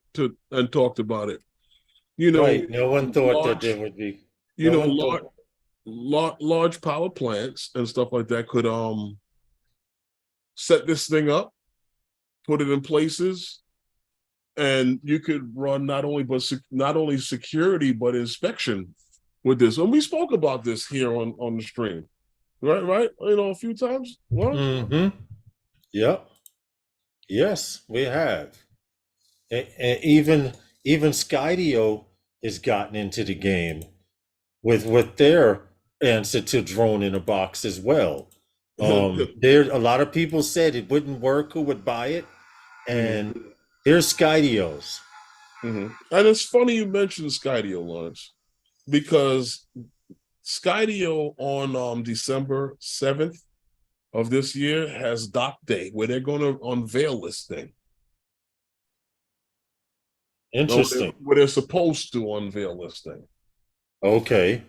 talked about it. You know, right. No one thought that there would be. large power plants and stuff like that could set this thing up, put it in places, and you could run not only security but inspection with this. And we spoke about this here on the stream, right? A few times. Mm-hmm. Yep. Yes, we have. And even Skydio has gotten into the game with their answer to drone in a box as well. There a lot of people said it wouldn't work, who would buy it, and there's Skydios. And it's funny you mentioned Skydio, Lawrence, because Skydio on December 7th of this year has Dock Day, where they're going to unveil this thing. Interesting. Where they're supposed to unveil this thing. Okay.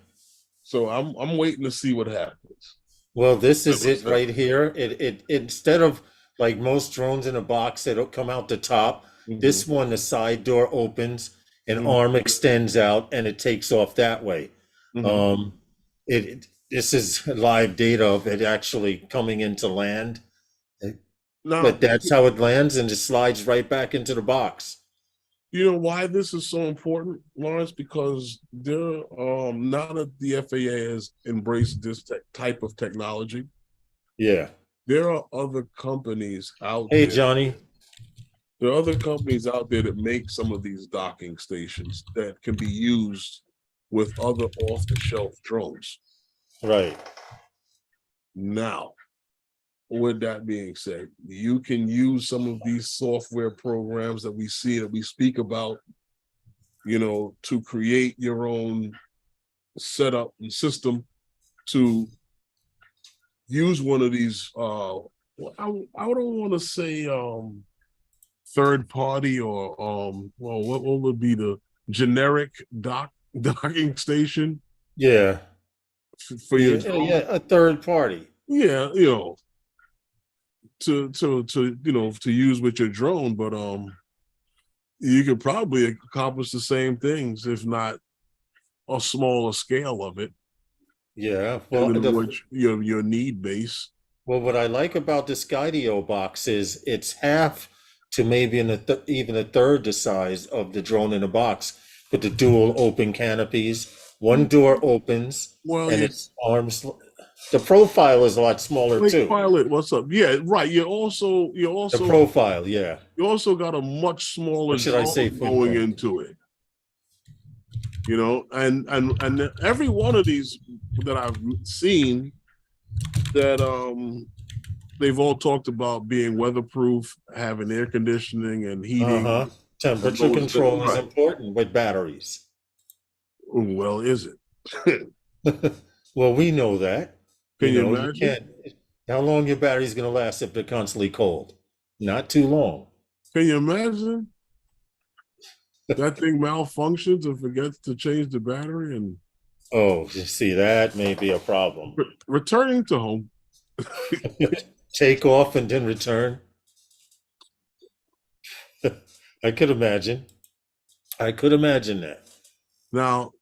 So I'm waiting to see what happens. Well, this is it right here. It instead of like most drones in a box that come out the top, this one, the side door opens, an arm extends out, and it takes off that way. This is live data of it actually coming into land. But that's how it lands, and it slides right back into the box. You know why this is so important, Lawrence? Because now that the FAA has embraced this type of technology, yeah, there are other companies out there. Hey, Johnny. There are other companies out there that make some of these docking stations that can be used with other off-the-shelf drones. Right. Now, with that being said, you can use some of these software programs that we speak about, to create your own setup and system to use one of these. I don't want to say third party or what would be the generic docking station? Yeah. For your a third party. Yeah, to use with your drone, but you could probably accomplish the same things, if not a smaller scale of it. Yeah, well, your need base. Well, what I like about the Skydio box is it's half to maybe even a third the size of the drone in a box, with the dual open canopies. One door opens, and its arms. The profile is a lot smaller too. Pilot, what's up? Yeah, right. You also the profile. Yeah. You also got a much smaller. What should I say? Going into it. And every one of these that I've seen, that they've all talked about being weatherproof, having air conditioning and heating. Temperature control is important with batteries. Well, is it? Well, we know that. Can you imagine? How long your battery's going to last if they're constantly cold? Not too long. Can you imagine? That thing malfunctions and forgets to change the battery, and you see, that may be a problem. Returning to home. Take off and then return. I could imagine that. Now,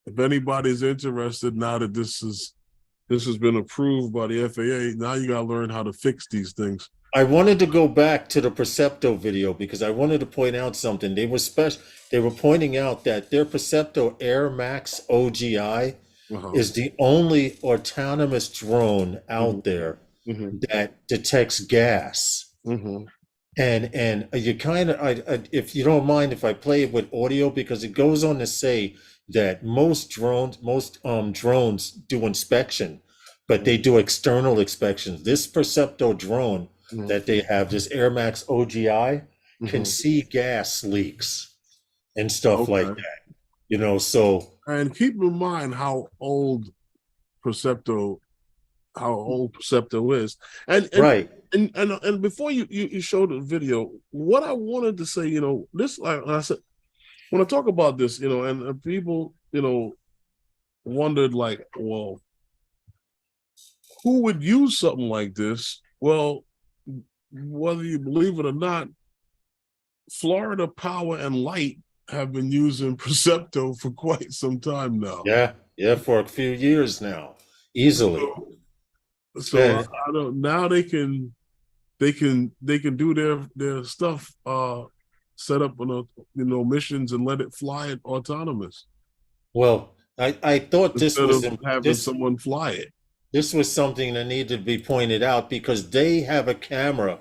if anybody's interested, now that this has been approved by the FAA, now you got to learn how to fix these things. I wanted to go back to the Percepto video because I wanted to point out something. They were pointing out that their Percepto Air Max OGI is the only autonomous drone out there that detects gas. And you kind of, if you don't mind if I play it with audio, because it goes on to say that most drones do inspection, but they do external inspections. This Percepto drone that they have, this Air Max OGI, can see gas leaks and stuff like that. So. And keep in mind how old Percepto is. And right. And before you showed the video, what I wanted to say, this, like I said, when I talk about this, and people, wondered, like, well, who would use something like this? Well, whether you believe it or not, Florida Power and Light have been using Percepto for quite some time now. Yeah, Yeah, for a few years now, easily. So I don't. Now they can do their stuff. Set up on missions and let it fly it autonomous Well, I thought this instead was of having someone fly it. this was something that needed to be pointed out because they have a camera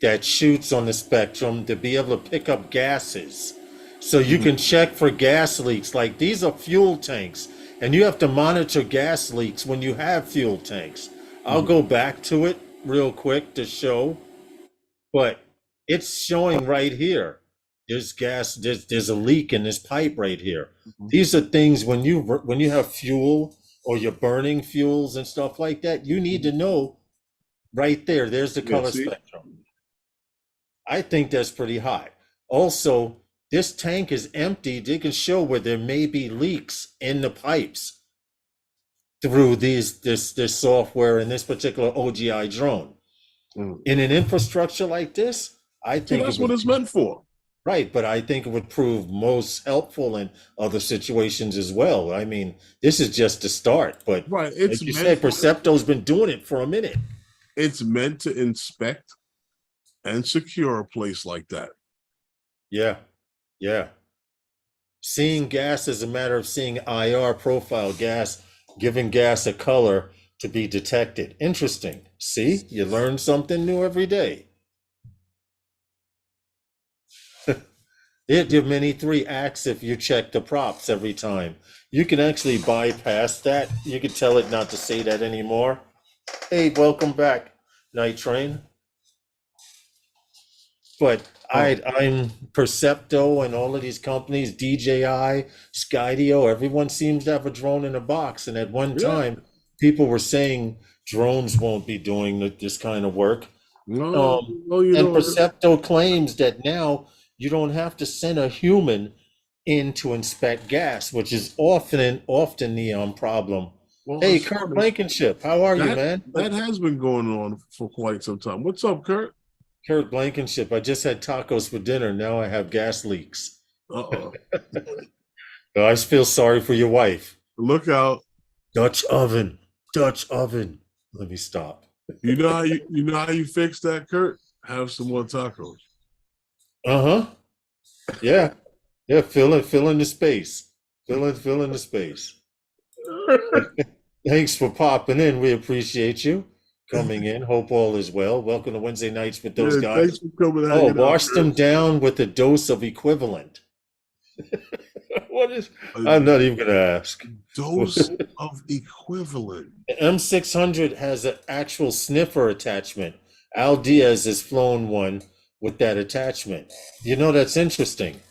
that shoots on the spectrum to be able to pick up gases. So you can check for gas leaks. Like these are fuel tanks, and you have to monitor gas leaks when you have fuel tanks. I'll go back to it real quick to show, but it's showing right here. There's gas, there's a leak in this pipe right here. These are things when you have fuel or you're burning fuels and stuff like that, you need to know right there. There's the color spectrum. I think that's pretty high. Also, this tank is empty. They can show where there may be leaks in the pipes through this software in this particular OGI drone. In an infrastructure like this, I think that's what it's meant for. Right, but I think it would prove most helpful in other situations as well. I mean, this is just the start, but right, like you said, Percepto's been doing it for a minute. It's meant to inspect and secure a place like that. Yeah, yeah. Seeing gas is a matter of seeing IR profile gas, giving gas a color to be detected. Interesting. See, you learn something new every day. The Mini 3 acts if you check the props every time. You can actually bypass that. You can tell it not to say that anymore. Hey, welcome back, Night Train. But I'm Percepto and all of these companies, DJI, Skydio, everyone seems to have a drone in a box. And at one time, people were saying drones won't be doing this kind of work. No, and Percepto claims that now you don't have to send a human in to inspect gas, which is often the problem. Well, hey, Kurt Blankenship, how are you, man? That has been going on for quite some time. What's up, Kurt? Kurt Blankenship, I just had tacos for dinner. Now I have gas leaks. Uh-oh. I feel sorry for your wife. Look out. Dutch oven. Let me stop. You know how you fix that, Kurt? Have some more tacos. Uh-huh. Yeah. Fill in the space. Fill in the space. Thanks for popping in. We appreciate you coming in. Hope all is well. Welcome to Wednesday nights with those guys. Thanks for coming. Wash them down with a dose of equivalent. What is? I'm not even gonna ask. Dose of equivalent. The M600 has an actual sniffer attachment. Al Diaz has flown one with that attachment. You know, that's interesting.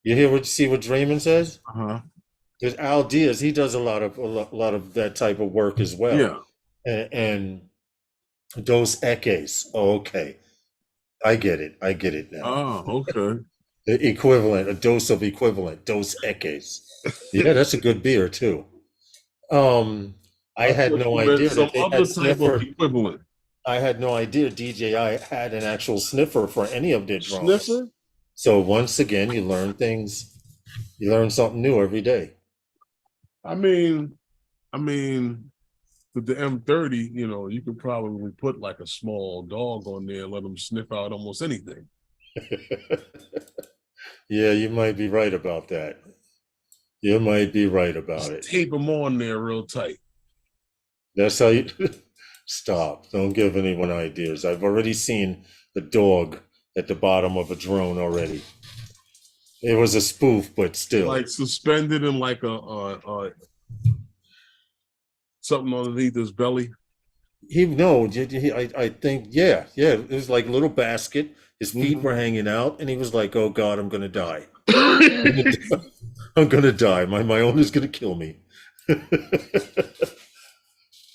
You see what Draymond says? There's Al Diaz. He does a lot of that type of work as well. Yeah. And Dos Equis. Oh, okay. I get it now. Oh, okay. The equivalent, a dose of equivalent, Dos Equis. Yeah, that's a good beer too. I had no idea that they had sniffer. Equivalent. I had no idea DJI had an actual sniffer for any of their drones. Sniffer? So once again, you learn things. You learn something new every day. I mean, with the M30, you could probably put like a small dog on there and let them sniff out almost anything. Yeah, you might be right about that. You might be right about it. Tape them on there real tight. That's how you stop. Don't give anyone ideas. I've already seen the dog at the bottom of a drone already. It was a spoof, but still. Like suspended in like a something underneath his belly. I think, yeah. It was like a little basket. His feet were hanging out, and he was like, "Oh God, I'm gonna die. I'm gonna die. My owner's gonna kill me."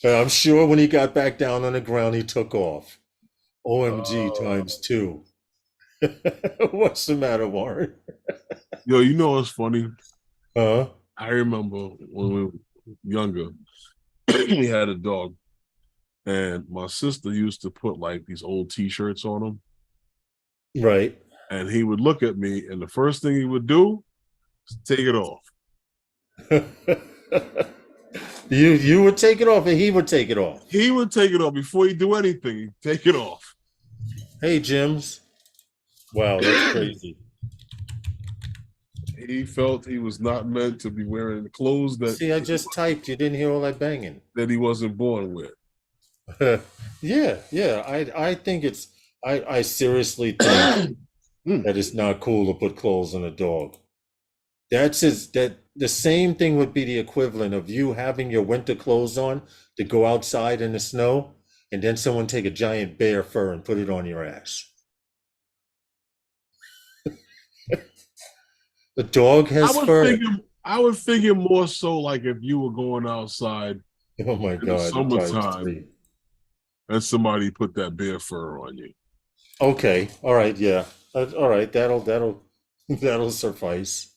And I'm sure when he got back down on the ground, he took off. OMG times 2. What's the matter, Warren? Yo, you know what's funny? Huh? I remember when we were younger, we had a dog, and my sister used to put like these old T-shirts on him. Right. And he would look at me, and the first thing he would do is take it off. You would take it off, and he would take it off. He would take it off before he do anything. He'd take it off. Hey, Jims. Wow, that's crazy. He felt he was not meant to be wearing the clothes See, I just typed. You didn't hear all that banging. that he wasn't born with. Yeah. I think it's. I seriously think that it's not cool to put clothes on a dog. That the same thing would be the equivalent of you having your winter clothes on to go outside in the snow, and then someone take a giant bear fur and put it on your ass. The dog has fur. I would figure more so like if you were going outside Oh my in the God! summertime and somebody put that bear fur on you. Okay. All right. Yeah. All right. That'll suffice.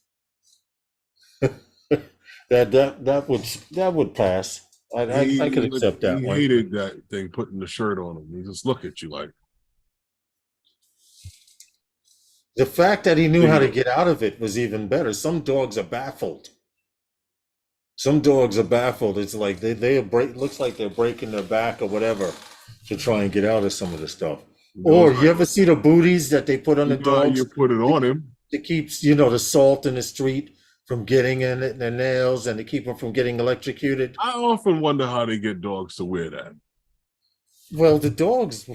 That would pass. I could accept that He one. hated that thing putting the shirt on him. He just look at you like. The fact that he knew how to get out of it was even better. Some dogs are baffled. It's like looks like they're breaking their back or whatever to try and get out of some of the stuff. Or you ever see the booties that they put on the dogs? You put it on him. It keeps, the salt in the street from getting in it, and their nails, and to keep them from getting electrocuted. I often wonder how they get dogs to wear that. Well, the dogs,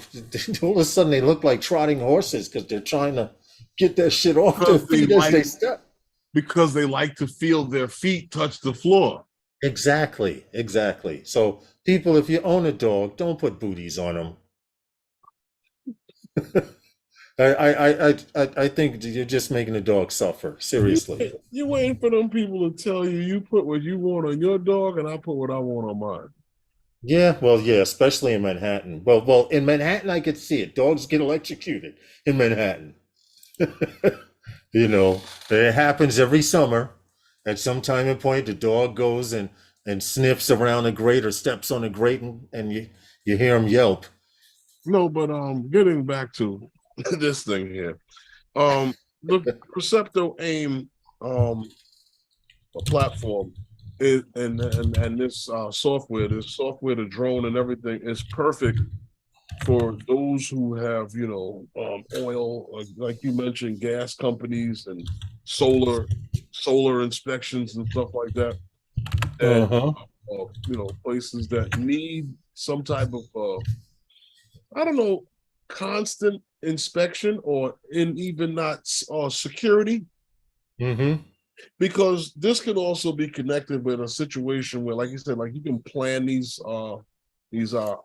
all of a sudden, they look like trotting horses because they're trying to get that shit off their feet as they step. Because they like to feel their feet touch the floor. Exactly. So, people, if you own a dog, don't put booties on them. I think you're just making the dog suffer. Seriously. You're waiting for them people to tell you put what you want on your dog and I put what I want on mine. Yeah, well, yeah, especially in Manhattan. Well, in Manhattan, I could see it. Dogs get electrocuted in Manhattan. It happens every summer. At some time and point, the dog goes and sniffs around a grate or steps on a grate, and you hear him yelp. No, but getting back to this thing here, the Percepto AIM platform and this software, the drone and everything is perfect for those who have oil, like you mentioned, gas companies and solar inspections and stuff like that, and places that need some type of I don't know, constant inspection or even not security. Mm-hmm. Because this could also be connected with a situation where, like you said, like you can plan these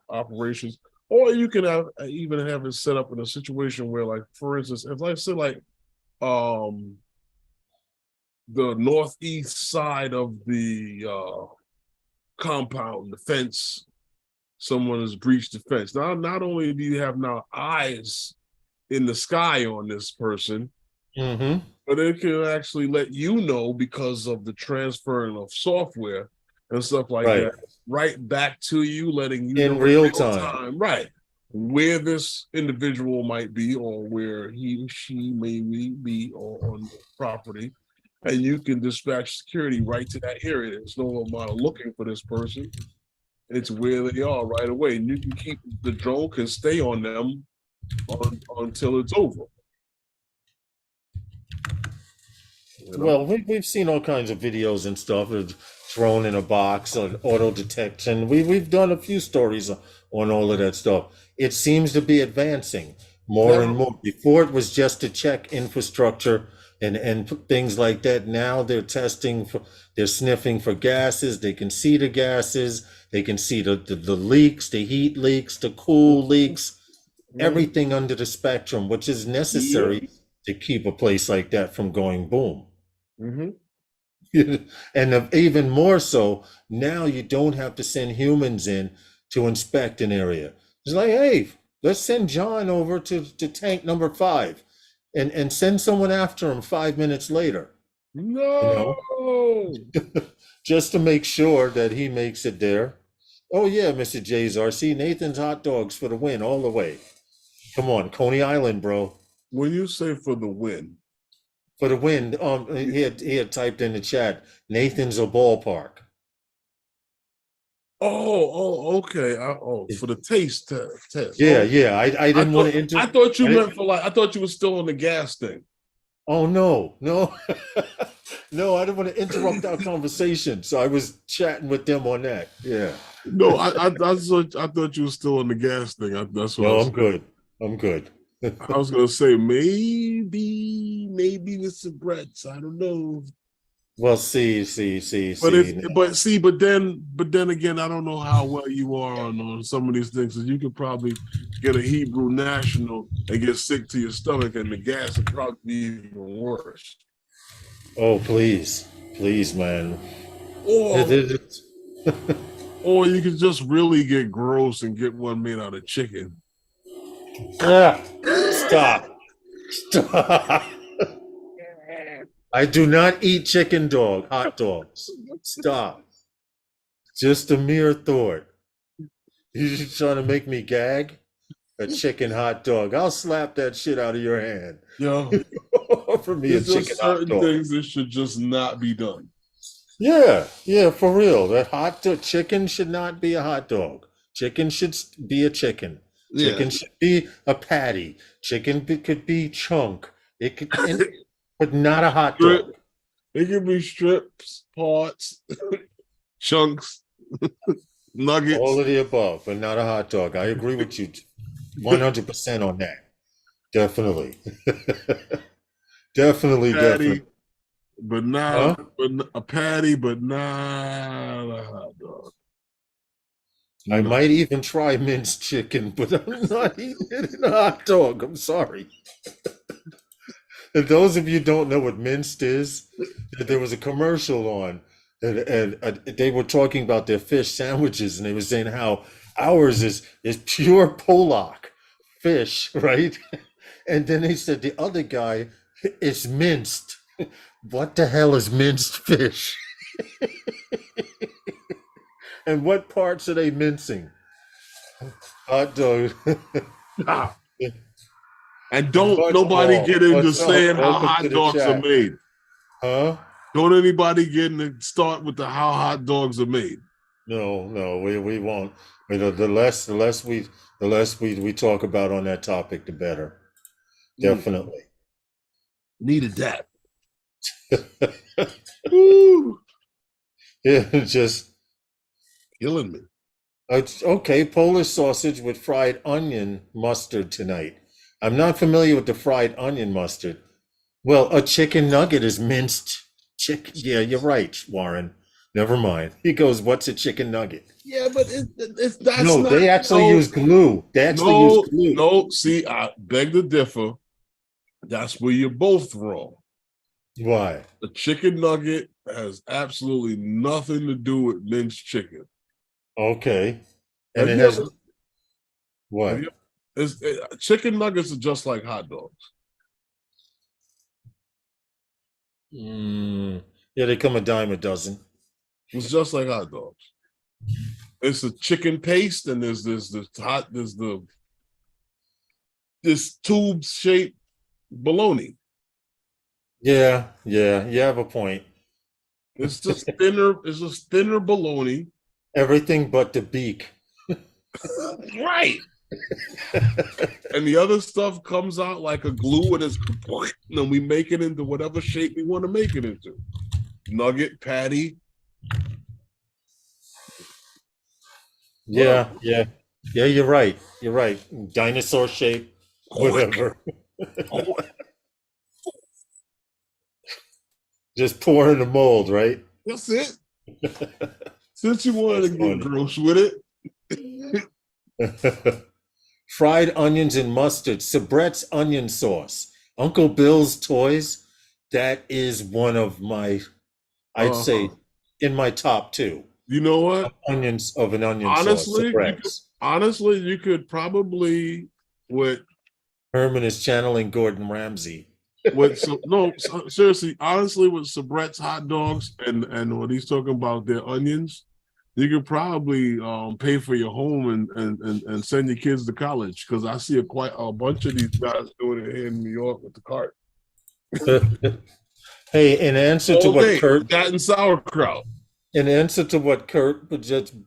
operations, or you can even have it set up in a situation where, like, for instance, if I say like the northeast side of the compound, the fence, someone has breached the fence. Now, not only do you have now eyes in the sky on this person, but it can actually let you know because of the transferring of software and stuff like that, right back to you, letting you know in real time, right, where this individual might be or where he or she may be on the property. And you can dispatch security right to that area. There's no amount of looking for this person. It's where they are right away. And you can keep, the drone can stay on them until it's over. Well, we've seen all kinds of videos and stuff of drone in a box on auto detection. We've done a few stories on all of that stuff. It seems to be advancing more and more. Before it was just to check infrastructure and things like that. Now they're they're sniffing for gases. They can see the gases. They can see the leaks, the heat leaks, the cool leaks, everything under the spectrum, which is necessary to keep a place like that from going boom. And even more so, now you don't have to send humans in to inspect an area. It's like, hey, let's send John over to tank number 5 and send someone after him 5 minutes later. No. Just to make sure that he makes it there. Oh yeah, Mr. J's RC, Nathan's hot dogs for the win all the way. Come on, Coney Island, bro. When you say for the win, for the win, he had typed in the chat, Nathan's a ballpark. Okay. For the taste test. Yeah, Oh, yeah. I didn't want to I enter. thought you I didn't- meant for like. I thought you were still on the gas thing. Oh no, no, no! I didn't want to interrupt our conversation, so I was chatting with them on that. Yeah. No, I thought you were still on the gas thing. That's what I No, was. I'm good. I'm good. I was gonna say maybe with some Brett's. I don't know. Well, see. But then again, I don't know how well you are on some of these things. So you could probably get a Hebrew national and get sick to your stomach, and the gas would probably be even worse. Oh, please, please, man. Or It- or you could just really get gross and get one made out of chicken. Ah, stop. Stop. I do not eat hot dogs. Stop. Just a mere thought. You just trying to make me gag? A chicken hot dog. I'll slap that shit out of your hand. Yo, For me, a there's chicken just hot certain dog. things that should just not be done. Yeah, yeah, for real. Chicken should not be a hot dog. Chicken should be a chicken. Chicken should be a patty. Could be chunk. It could, but not a hot dog. It could be strips, parts, chunks, nuggets. All of the above, but not a hot dog. I agree with you 100% on that. Definitely. Definitely. But Huh? not a patty, but not a hot dog. I might even try minced chicken, but I'm not eating it in a hot dog. I'm sorry. And those of you who don't know what minced is, there was a commercial on, and they were talking about their fish sandwiches, and they were saying how ours is pure Pollock fish, right? And then they said the other guy is minced. What the hell is minced fish? And what parts are they mincing? Hot dog. Ah. And don't nobody get into saying how hot dogs are made. Huh? Don't anybody get into start with how hot dogs are made. No, we won't. The less we talk about on that topic, the better. Definitely. Needed that. Woo. Yeah, just Killing me. Okay, Polish sausage with fried onion mustard tonight. I'm not familiar with the fried onion mustard. Well, a chicken nugget is minced chicken. Yeah, you're right, Warren. Never mind. He goes, "What's a chicken nugget?" Yeah, but that's No, not. they actually use glue. They actually use glue. No, see, I beg to differ. That's where you're both wrong. Why? The chicken nugget has absolutely nothing to do with minced chicken. Okay. And it has what? Chicken nuggets are just like hot dogs. Yeah, they come a dime a dozen. It's just like hot dogs. It's a chicken paste, and there's this tube shaped bologna. Yeah, you have a point. It's just thinner. It's just thinner bologna. Everything but the beak. Right. And the other stuff comes out like a glue, and then we make it into whatever shape we want to make it into. Nugget, patty. Yeah, you're right. You're right. Dinosaur shape, whatever. Just pour in the mold, right? That's it. Since you wanted to get gross with it. Fried onions and mustard, Sabret's onion sauce, Uncle Bill's Toys. That is one of my, I'd say, in my top two. You know what? Onions of an onion sauce. Honestly, you could probably with Herman is channeling Gordon Ramsay. Seriously, honestly, with Sabret's hot dogs and what he's talking about, their onions, you could probably pay for your home and send your kids to college, because I see quite a bunch of these guys doing it here in New York with the cart. Hey, in answer to what Kurt, that and sauerkraut. In answer to what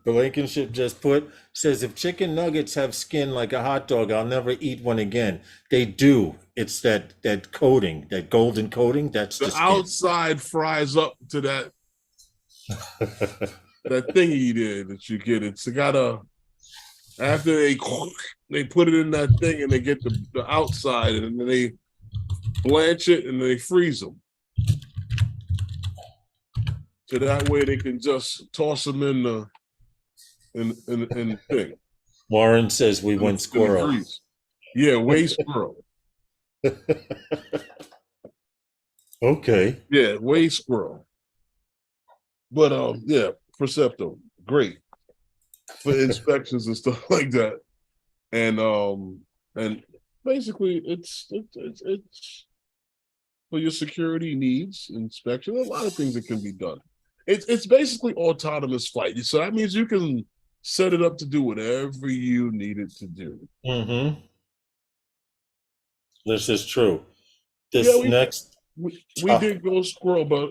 Blankenship just put, says if chicken nuggets have skin like a hot dog, I'll never eat one again. They do. It's that coating, that golden coating. That's the The skin. outside fries up to that thingy there that you get. It's got a after they put it in that thing and they get the outside and then they blanch it and they freeze them. So that way they can just toss them in the thing. Warren says we went squirrel. Yeah, way squirrel. Okay. Yeah, way squirrel. But yeah, Percepto, great for inspections and stuff like that. And basically it's for your security needs, inspection, a lot of things that can be done. It's basically autonomous flight. So that means you can set it up to do whatever you need it to do. Mm-hmm. This is true. We did go squirrel, but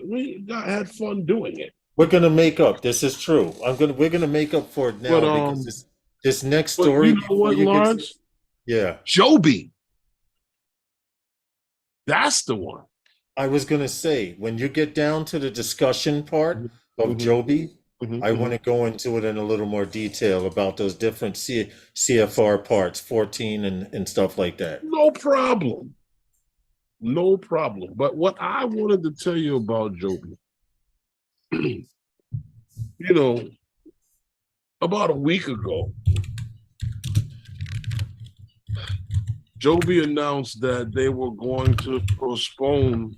had fun doing it. We're gonna make up. This is true. We're gonna make up for it now because this next story. You know what, Lawrence? Yeah. Joby. That's the one. I was gonna say, when you get down to the discussion part of Joby, I want to go into it in a little more detail about those different CFR parts, 14 and stuff like that. No problem. No problem. But what I wanted to tell you about Joby, you know, about a week ago, Joby announced that they were going to postpone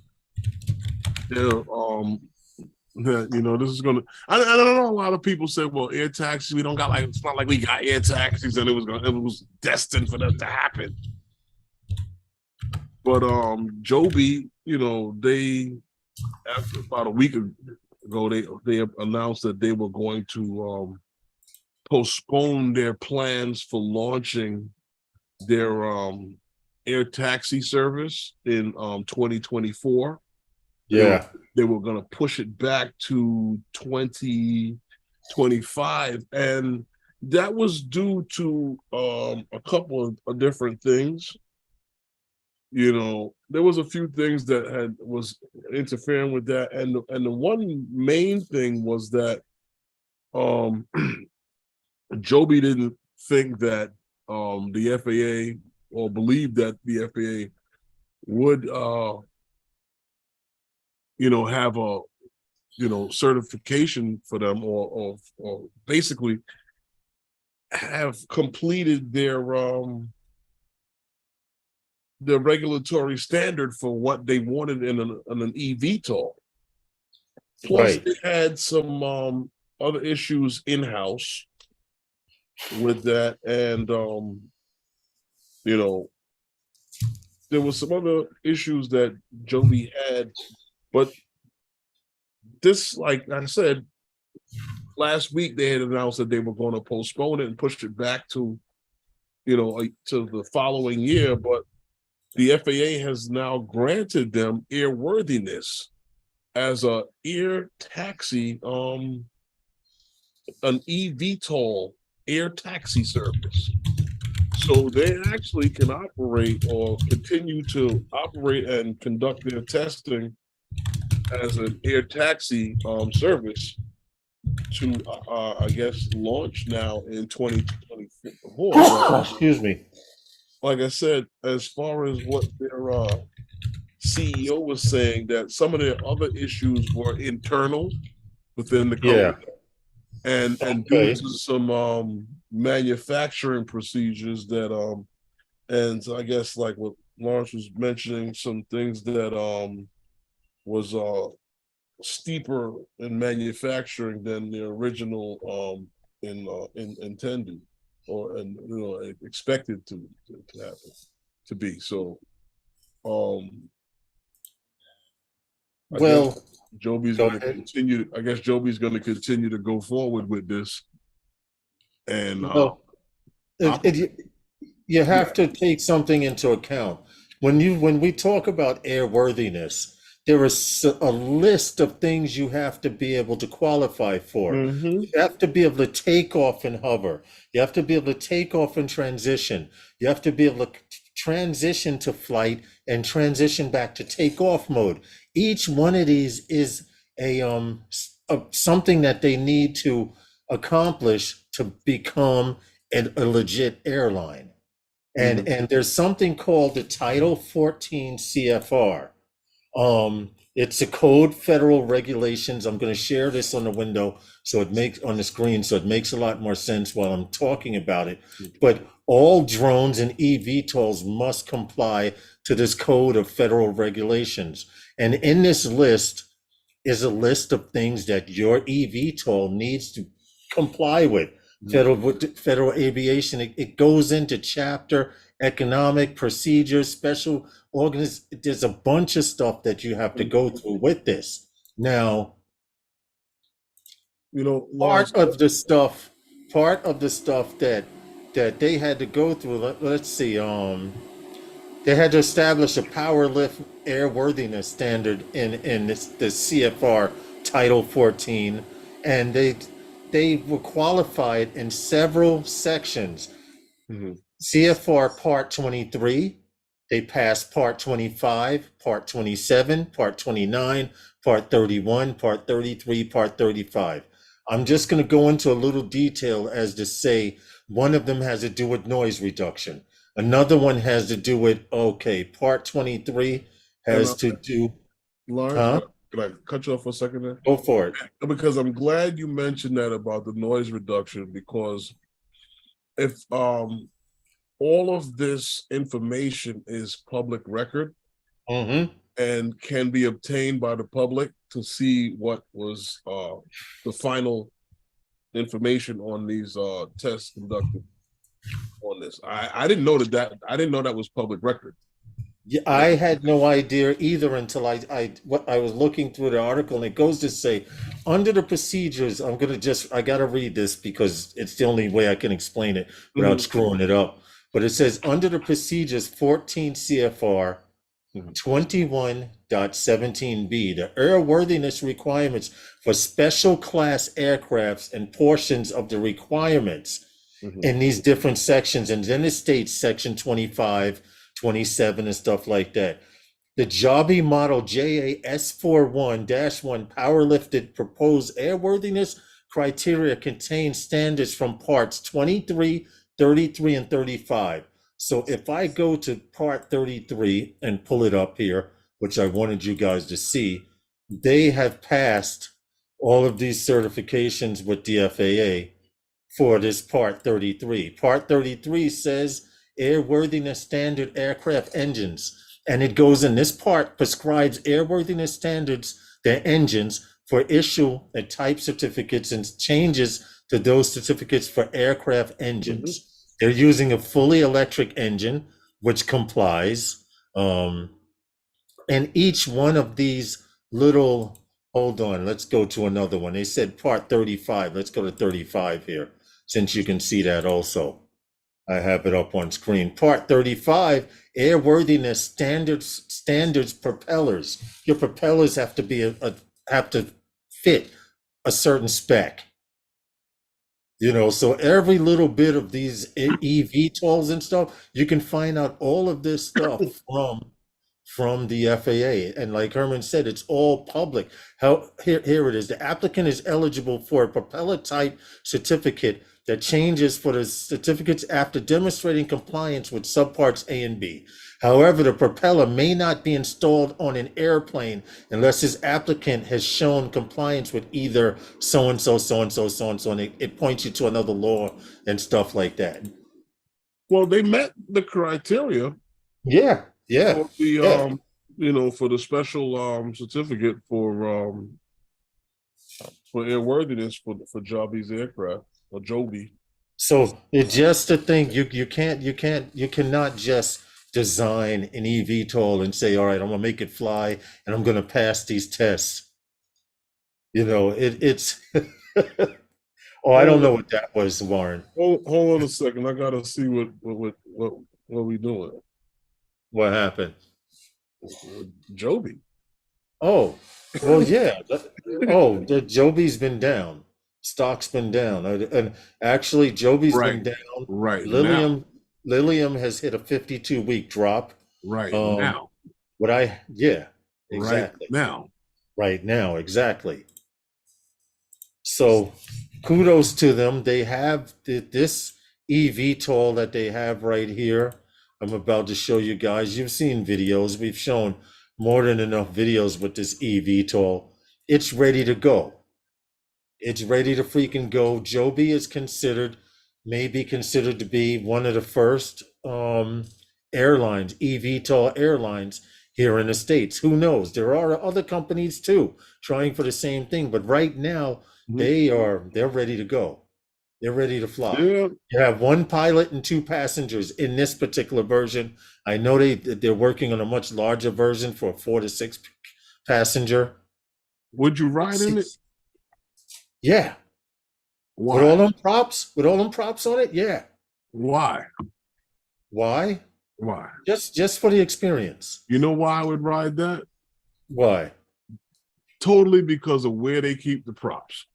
their this is gonna I don't know, a lot of people said, well, air taxis, we don't got it's not like we got air taxis and it was destined for that to happen. But Joby, they after about a week ago they announced that they were going to postpone their plans for launching their air taxi service in 2024. Yeah. They were going to push it back to 2025. And that was due to a couple of different things. There was a few things that was interfering with that. And the one main thing was that Joby didn't think that the FAA or believed that the FAA would have a certification for them or basically have completed their regulatory standard for what they wanted in an eVTOL. Plus, they had some other issues in-house with that, and there was some other issues that Joby had, but this, like I said, last week they had announced that they were going to postpone it and push it back to, to the following year. But the FAA has now granted them airworthiness as a air taxi, an eVTOL air taxi service. So they actually can operate or continue to operate and conduct their testing as an air taxi service to, I guess, launch now in 2024. Excuse me. Like I said, as far as what their CEO was saying, that some of their other issues were internal within the company, and due to some manufacturing procedures that and so I guess like what Lawrence was mentioning, some things that was steeper in manufacturing than the original intended or expected to happen to be. So Joby's going to continue. I guess Joby's going to continue to go forward with this. And you have to take something into account when we talk about airworthiness. there is a list of things you have to be able to qualify for. Mm-hmm. You have to be able to take off and hover. You have to be able to take off and transition. You have to be able to transition to flight and transition back to takeoff mode. Each one of these is something that they need to accomplish to become a legit airline. And there's something called the Title 14 CFR. It's a code federal regulations. I'm going to share this on the window so it makes on the screen so it makes a lot more sense while I'm talking about it. But all drones and eVTOLs must comply to this code of federal regulations. And in this list is a list of things that your eVTOL needs to comply with. Federal aviation, it goes into chapter economic procedures, special there's a bunch of stuff that you have to go through with this. Now, Lawrence, part of the stuff that they had to go through, let's see, they had to establish a power lift airworthiness standard in the CFR Title 14, and they were qualified in several sections. CFR Part 23, they passed Part 25, Part 27, Part 29, Part 31, Part 33, Part 35. I'm just going to go into a little detail as to say one of them has to do with noise reduction. Another one has to do with, Part 23 has to do, Lawrence, can I cut you off for a second there? Go for it. Because I'm glad you mentioned that about the noise reduction, because if all of this information is public record and can be obtained by the public to see what was the final information on these tests conducted on this. I didn't know that was public record. Yeah, I had no idea either until I was looking through the article, and it goes to say, under the procedures, I got to read this because it's the only way I can explain it without screwing it up. But it says, under the procedures 14 CFR 21.17b, the airworthiness requirements for special class aircrafts and portions of the requirements in these different sections. And then it states section 25, 27 and stuff like that. The Joby model JAS41-1 power lifted proposed airworthiness criteria contains standards from parts 23, 33, and 35. So if I go to part 33 and pull it up here, which I wanted you guys to see, they have passed all of these certifications with the FAA for this part 33. Part 33 says airworthiness standard aircraft engines. And it goes in this part prescribes airworthiness standards, their engines for issue and type certificates and changes to those certificates for aircraft engines. They're using a fully electric engine, which complies. And each one of these little, hold on, let's go to another one. They said part 35. Let's go to 35 here, since you can see that also. I have it up on screen. Part 35, airworthiness standards propellers. Your propellers have to have to fit a certain spec. So every little bit of these eVTOLs and stuff, you can find out all of this stuff from the FAA. And like Herman said, it's all public. Here it is. The applicant is eligible for a propeller type certificate that changes for the certificates after demonstrating compliance with subparts A and B. However, the propeller may not be installed on an airplane unless his applicant has shown compliance with either so-and-so, so-and-so, so-and-so, and it points you to another law and stuff like that. Well, they met the criteria. Yeah. For the, for the special certificate for airworthiness for Joby's aircraft, or Joby. So it's just a thing. You cannot just design an eVTOL and say, all right, I'm gonna make it fly and I'm gonna pass these tests. It's I don't know what that was, Warren. Hold on a second. I gotta see what we doing. What happened? Joby. Oh, well, yeah. Oh, the Joby's been down. Stock's been down. And actually, Joby's Right, been down. right now, Lilium, Lilium has hit a 52-week drop. right Um, now, yeah, right exactly. now. Right now, exactly. So kudos to them. They have this eVTOL that they have right here. I'm about to show you guys. You've seen videos. We've shown more than enough videos with this eVTOL. It's ready to go. It's ready to freaking go. Joby is considered, maybe considered to be one of the first airlines, eVTOL airlines here in the States. Who knows? There are other companies too trying for the same thing, but right now they're ready to go. They're ready to fly. Yeah. You have one pilot and two passengers in this particular version. I know they're working on a much larger version for a 4 to 6 passenger. Would you ride in it? Yeah. Why? With all them props on it, yeah. Why? Why? Why? Just for the experience. You know why I would ride that? Why? Totally because of where they keep the props.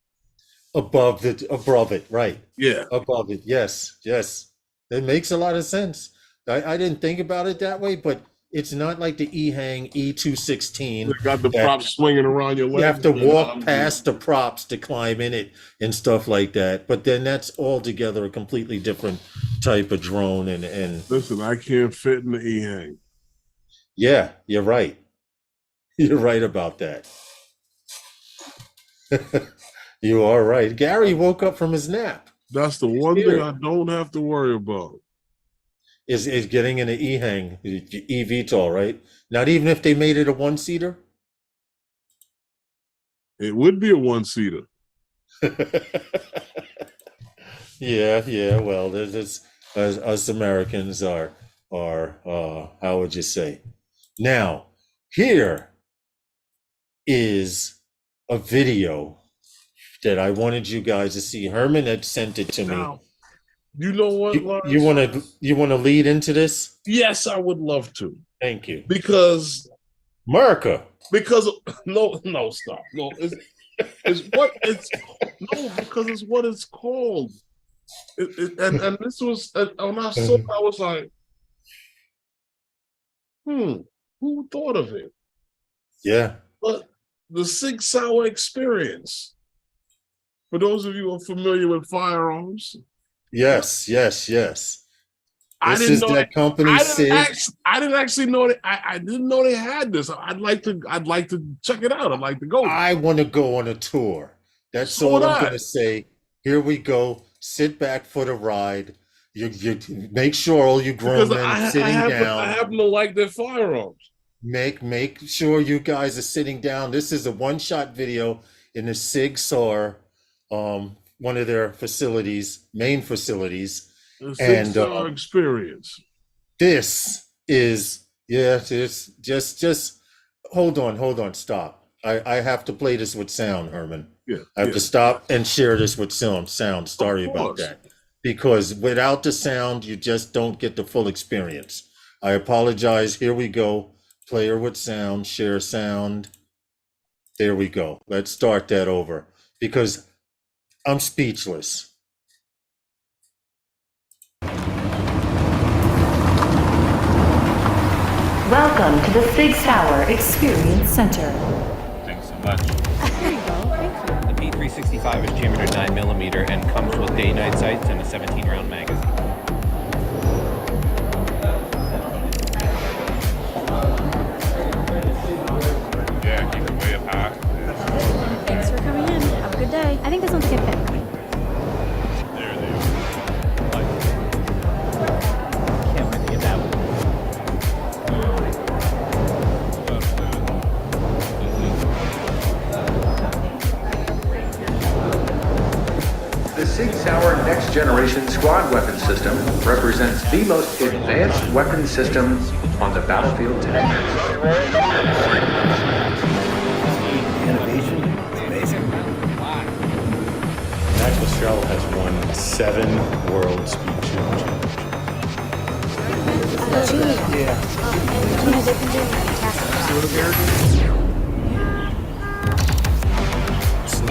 Above it, right. Yeah. Above it. Yes. It makes a lot of sense. I didn't think about it that way, but it's not like the E-Hang E216. They got the props swinging around your legs. You have to walk past the props to climb in it and stuff like that. But then that's altogether a completely different type of drone. And listen, I can't fit in the E-Hang. Yeah, you're right. You're right about that. You are right. Gary woke up from his nap. That's the one thing I don't have to worry about. Is getting in an E-Hang, eVTOL, right? Not even if they made it a one-seater? It would be a one-seater. Yeah. Well, there's us Americans are how would you say? Now, here is a video that I wanted you guys to see. Herman had sent it to me. Now, you know what, you want to lead into this? Yes, I would love to. Thank you. Because America. Because no, stop. No, it's what it's because it's what it's called. And this was when I saw it, I was like, who thought of it? Yeah. But the Sig Sauer experience. For those of you who are familiar with firearms. Yes. I didn't know that company. I didn't actually know that. I didn't know they had this. I'd like to check it out. I'd like to go. I want to go on a tour. That's all I'm going to say. Here we go. Sit back for the ride. You make sure all you grown men sitting down. I happen to like their firearms. Make sure you guys are sitting down. This is a one-shot video in the Sig Sauer, one of their facilities, main facilities. The Sig Sauer experience. This is just hold on, stop. I have to play this with sound, Herman. Yeah, I have to stop and share this with sound. Sorry about that. Because without the sound, you just don't get the full experience. I apologize. Here we go. Player with sound, share sound. There we go. Let's start that over because I'm speechless. Welcome to the Sig Sauer Experience Center. Thanks so much. There you go. Thank you. The P365 is jammed at 9mm and comes with day-night sights and a 17-round magazine. Yeah, keep it way up high. Thanks for coming in. Have a good day. I think this one's a good fit. There they are. Can't wait to get that one. The Sig Sauer Next Generation Squad Weapon System represents the most advanced weapon system on the battlefield today. Innovation, amazing. Max Michelle has won 7 World Speed Championships.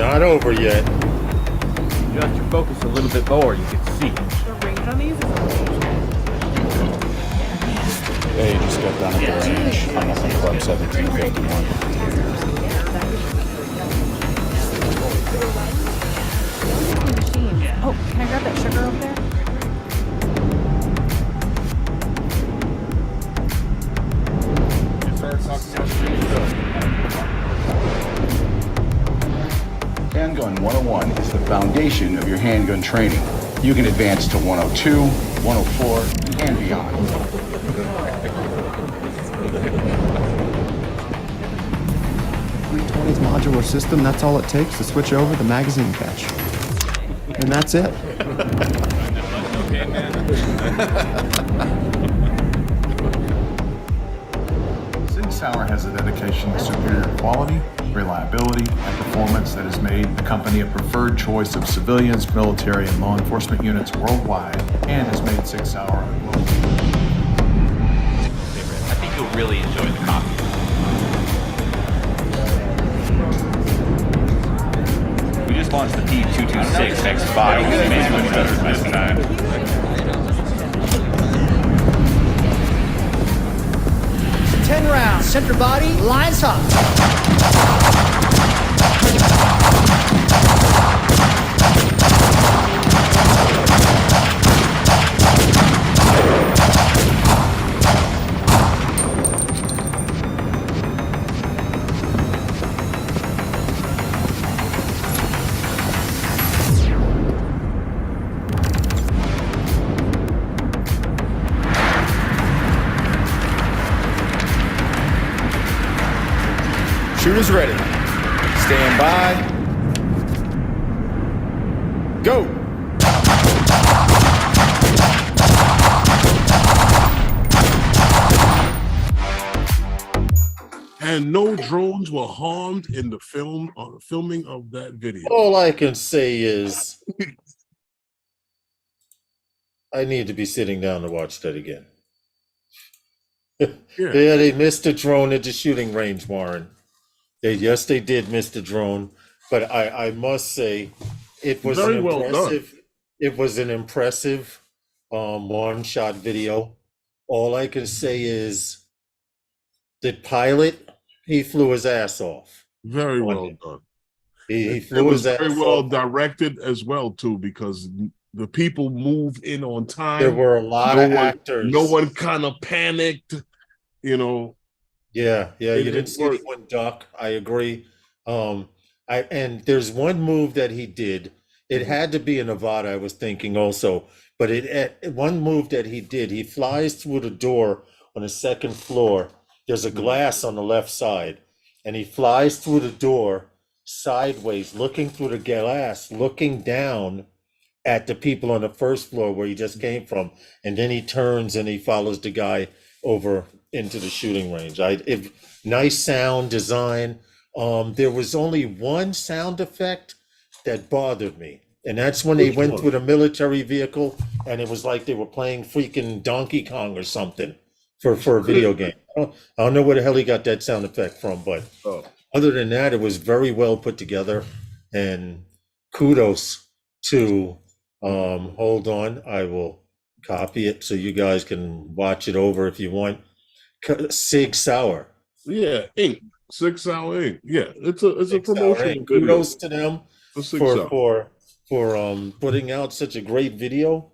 Not over yet. Adjust your focus a little bit lower, you can see. The range on these is Yeah, you just got done at the range. I'm up on Club 1751. Oh, can I grab that sugar over there? Handgun 101 is the foundation of your handgun training. You can advance to 102, 104, and beyond. 320's modular system, that's all it takes to switch over the magazine catch. And that's it. Sig Sauer has a dedication to superior quality, reliability, and performance that has made the company a preferred choice of civilians, military, and law enforcement units worldwide, and has made Sig Sauer a global. I think you'll really enjoy the coffee. We just launched the P226 X5, which makes it much better this time. 10 rounds, center body, lines up. Shooters ready. Stand by. Go. And no drones were harmed in the filming of that video. All I can say is I need to be sitting down to watch that again. Yeah, they missed the drone at the shooting range, Warren. Yes, they did miss the drone, but I must say it was very an well impressive. done. It was an impressive one-shot video. All I can say is the pilot, he flew his ass off. Very well done. He It flew was his ass very well off. directed as well too, because the people moved in on time. There were a lot of actors. No one kind of panicked, you know. Yeah, you didn't see work. anyone duck. I agree. And there's one move that he did. It had to be in Nevada, I was thinking also, but one move that he did, he flies through the door on the second floor. There's a glass on the left side, and he flies through the door sideways, looking through the glass, looking down at the people on the first floor where he just came from, and then he turns and he follows the guy over into the shooting range. Nice sound design. There was only one sound effect that bothered me, and that's when they went through the military vehicle, and it was like they were playing freaking Donkey Kong or something for a video game. I don't know where the hell he got that sound effect from, but other than that, it was very well put together, and kudos to hold on, I will copy it so you guys can watch it over if you want. Sig Sauer. Yeah, Inc. 6 Hour Inc. Yeah, it's a promotional video. Kudos to them for putting out such a great video.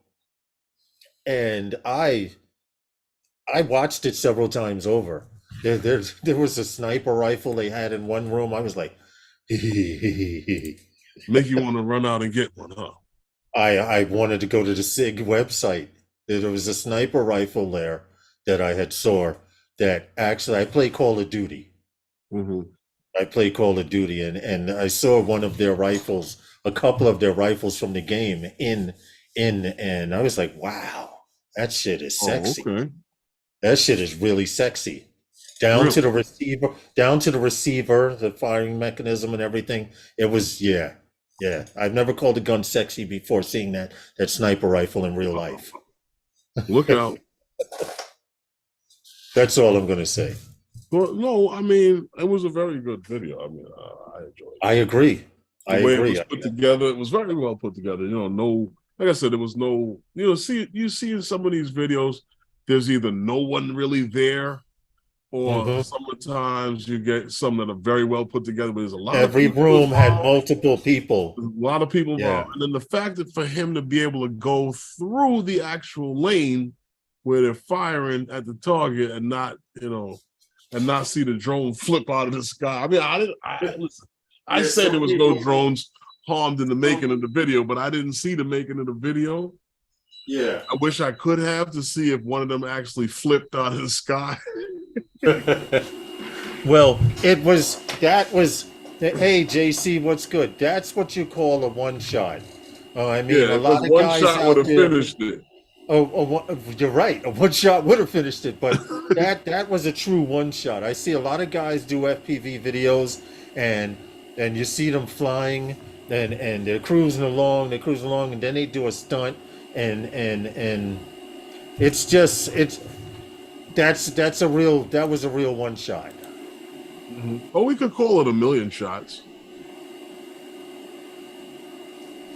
And I watched it several times over. There was a sniper rifle they had in one room. I was like, make you want to run out and get one, huh? I wanted to go to the SIG website. There was a sniper rifle there that I had saw that actually I play Call of Duty. Mm-hmm. I play Call of Duty, and I saw one of their rifles, a couple of their rifles from the game in, and I was like, wow, that shit is sexy. Oh, okay. That shit is really sexy. Down to the receiver, the firing mechanism and everything. It was, yeah. I've never called a gun sexy before seeing that sniper rifle in real life. Look out. That's all I'm going to say. Well, no, I mean, it was a very good video. I mean, I enjoyed it. I agree. I way agree. it was put together, it was very well put together. No, like I said, there was no, you see in some of these videos, there's either no one really there, or sometimes you get some that are very well put together, but there's a lot Every of people room had involved. multiple people. A lot of people involved. And then the fact that for him to be able to go through the actual lane where they're firing at the target and not, and not see the drone flip out of the sky. I mean, I said there was no drones harmed in the making of the video, but I didn't see the making of the video. Yeah. I wish I could have to see if one of them actually flipped out of the sky. Well, that was, hey, JC, what's good? That's what you call a one shot. I mean, a lot of one guys shot out would have there, finished it. You're right. A one shot would have finished it, but that was a true one shot. I see a lot of guys do FPV videos, and you see them flying, and they're cruising along, and then they do a stunt, and it's just that was a real one shot. Oh, we could call it a million shots.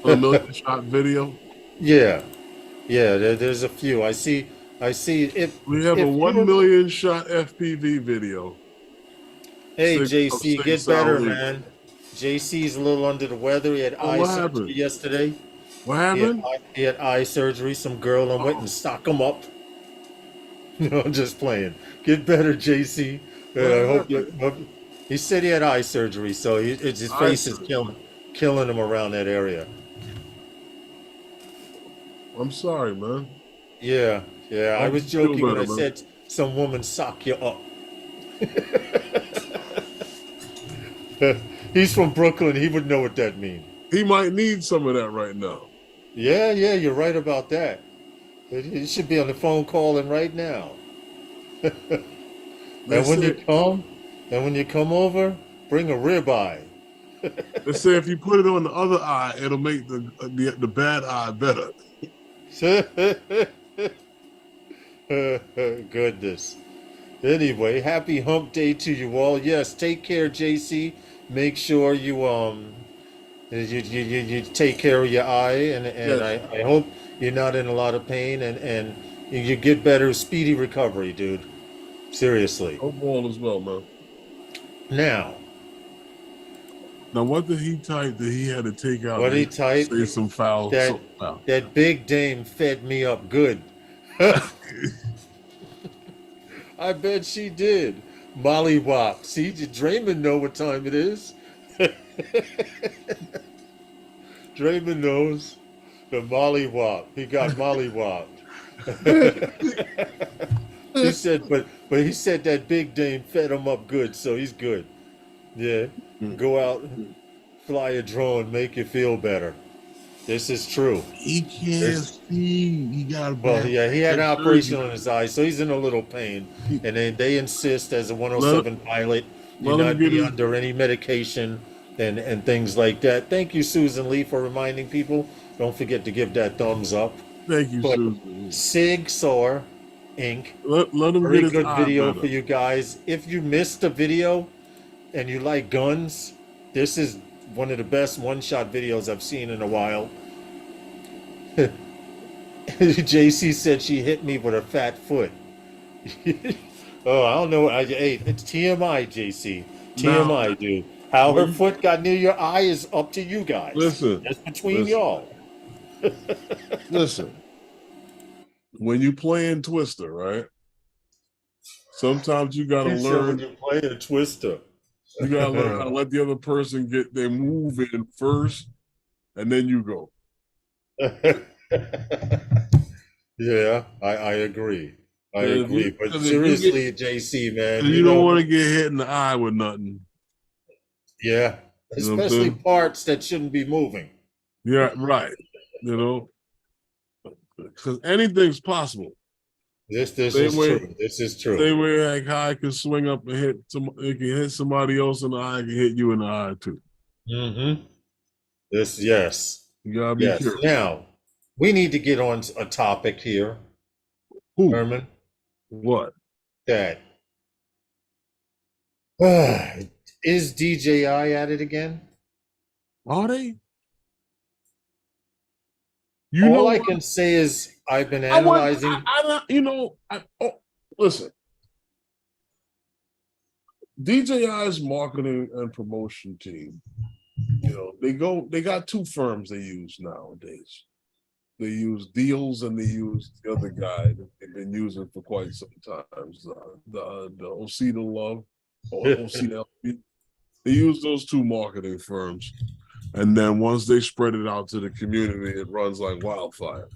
A million shot video. Yeah. There's a few. I see. If we have a 1 million shot FPV video. Hey, JC, get better, man. JC's a little under the weather. He had eye surgery yesterday. What happened? He had eye surgery. Some girl went and stock him up. No, I'm just playing. Get better, JC. I hope he said he had eye surgery, so his face is killing him around that area. I'm sorry, man. Yeah. I was joking when I said some woman sock you up. He's from Brooklyn. He would know what that means. He might need some of that right now. Yeah, you're right about that. He should be on the phone calling right now. And when you come over, bring a ribeye. They say if you put it on the other eye, it'll make the bad eye better. Goodness. Anyway, happy hump day to you all. Yes, take care, JC. Make sure you take care of your eye, and yes. I hope you're not in a lot of pain, and you get better, speedy recovery, dude. Seriously. Hope all is well, man. Now, what did he type that he had to take out? What he typed? Say some foul. That big dame fed me up good. I bet she did. Molly Wop. See, Draymond know what time it is. Draymond knows the Molly Wop. He got Molly Wop. He said, but he said that big dame fed him up good, so he's good. Yeah, go out, fly a drone, make you feel better. This is true. He can't see. He got he had an operation on his eye, so he's in a little pain. And then they insist, as a 107 pilot, you not be under any medication and things like that. Thank you, Susan Lee, for reminding people. Don't forget to give that thumbs up. Thank you, Susan. Sig Sauer Inc. Let him very get good video for you guys. If you missed the video and you like guns, this is one of the best one-shot videos I've seen in a while. JC said she hit me with her fat foot. Oh, I don't know. Hey, it's TMI, JC. TMI, dude. How her foot got near your eye is up to you guys. Listen. That's between y'all. Listen. When you playing Twister, right? Sometimes you gotta learn. When you play a Twister, you gotta learn how to let the other person get their move in first, and then you go. Yeah, I agree. I agree. But seriously, JC, man, you don't want to get hit in the eye with nothing. Yeah, especially parts that shouldn't be moving. Yeah, right. Because anything's possible. This is true. This is true. Same way like I can swing up and it can hit somebody else in the eye, it can hit you in the eye too. Mm-hmm. Yes. You gotta be careful. Now, we need to get on a topic here. Who? Herman. What? That. Is DJI at it again? Are they? All I can say is I've been analyzing. Listen. DJI's marketing and promotion team, they got two firms they use nowadays. They use Deals and they use the other guy that they've been using for quite some time. The OC to Love or OC. They use those two marketing firms. And then once they spread it out to the community, it runs like wildfire.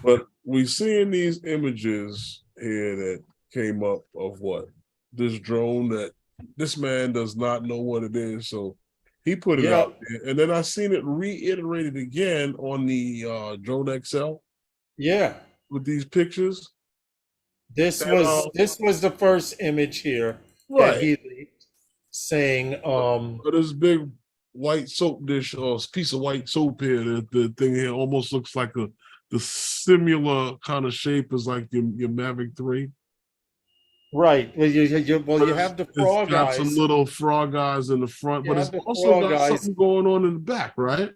But we're seeing these images here that came up of what? This drone that this man does not know what it is. So he put it out there. And then I seen it reiterated again on the Drone XL. Yeah. With these pictures. This was the first image here. Right. That he leaked saying this big white soap dish or piece of white soap here, the thing here almost looks like the similar kind of shape as like your Mavic 3. Right. Well, you have the frog eyes. Some little frog eyes in the front, but it's also got something going on in the back, right?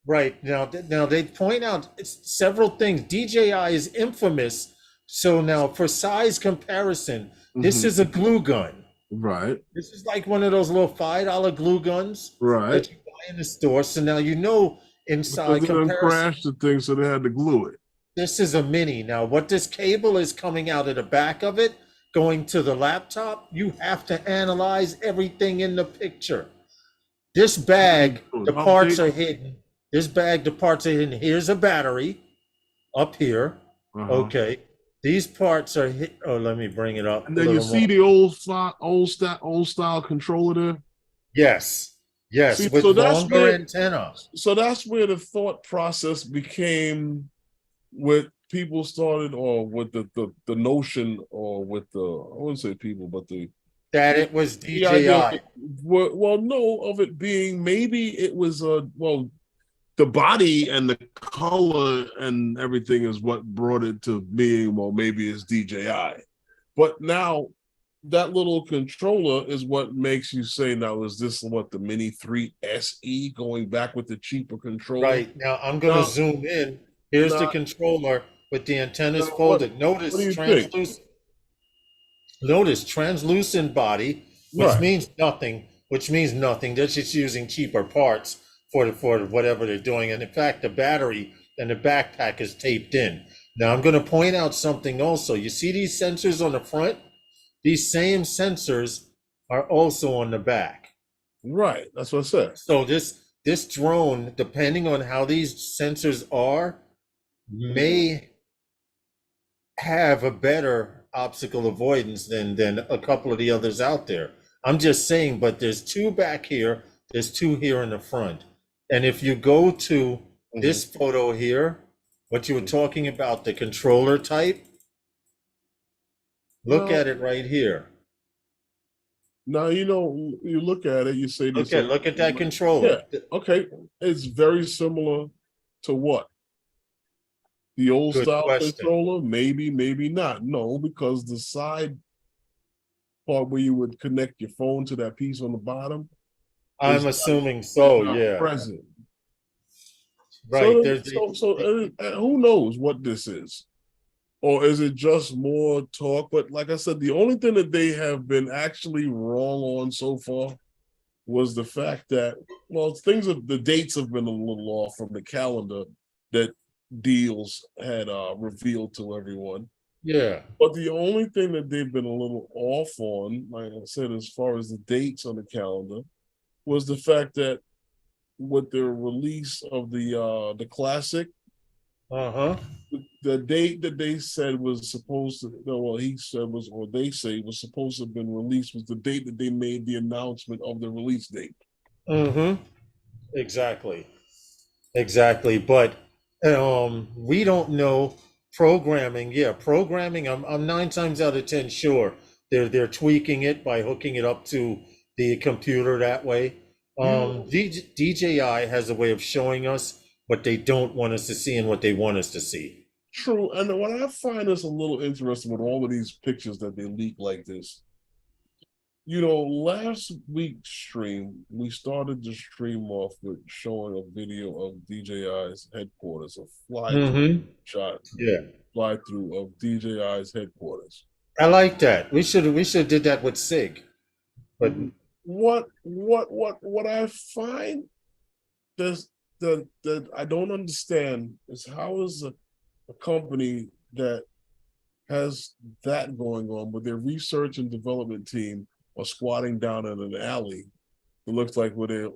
Right. Now they point out several things. DJI is infamous. So now for size comparison, this is a glue gun. Right. This is like one of those little $5 glue guns. Right. That you buy in the store. So now inside comparison. They crashed the thing, so they had to glue it. This is a Mini. Now, what this cable is coming out of the back of it, going to the laptop, you have to analyze everything in the picture. This bag, the parts are hidden. Here's a battery up here. Okay. These parts are hit. Oh, let me bring it up. And then you see the old style controller there? Yes. Yes. See, with longer antenna. So that's where the thought process became with people started, or with the notion, or with I wouldn't say people, but that it was DJI. Well, no, of it being maybe it was the body and the color and everything is what brought it to being, well, maybe it's DJI. But now that little controller is what makes you say, now, is this what the Mini 3 SE going back with the cheaper controller? Right. Now I'm going to zoom in. Here's the controller with the antennas folded. Notice translucent body, which means nothing. They're just using cheaper parts for whatever they're doing. And in fact, the battery and the backpack is taped in. Now I'm going to point out something also. You see these sensors on the front? These same sensors are also on the back. Right. That's what I said. So this drone, depending on how these sensors are, may have a better obstacle avoidance than a couple of the others out there. I'm just saying, but there's two back here, there's two here in the front. And if you go to this photo here, what you were talking about, the controller type, look at it right here. Now, you look at it, you say this. Okay, look at that controller. Yeah, okay. It's very similar to what? The old style controller? Maybe, maybe not. No, because the side part where you would connect your phone to that piece on the bottom, I'm assuming so, yeah. Present. Right. So who knows what this is? Or is it just more talk? But like I said, the only thing that they have been actually wrong on so far was the fact that, the dates have been a little off from the calendar that Deals had revealed to everyone. Yeah. But the only thing that they've been a little off on, like I said, as far as the dates on the calendar, was the fact that with the release of the classic, the date that they said was supposed to, they say was supposed to have been released was the date that they made the announcement of the release date. Exactly. But we don't know programming. Yeah, programming. I'm 9 times out of 10 sure they're tweaking it by hooking it up to the computer that way. DJI has a way of showing us what they don't want us to see and what they want us to see. True, and what I find is a little interesting with all of these pictures that they leak like this You know, last week's stream, we started the stream off with showing a video of DJI's headquarters, a shot Yeah, fly through of DJI's headquarters. I like that. We should did that with SIG, but What I find that I don't understand is how is a company that has that going on with their research and development team are squatting down in an alley. It looks like where they're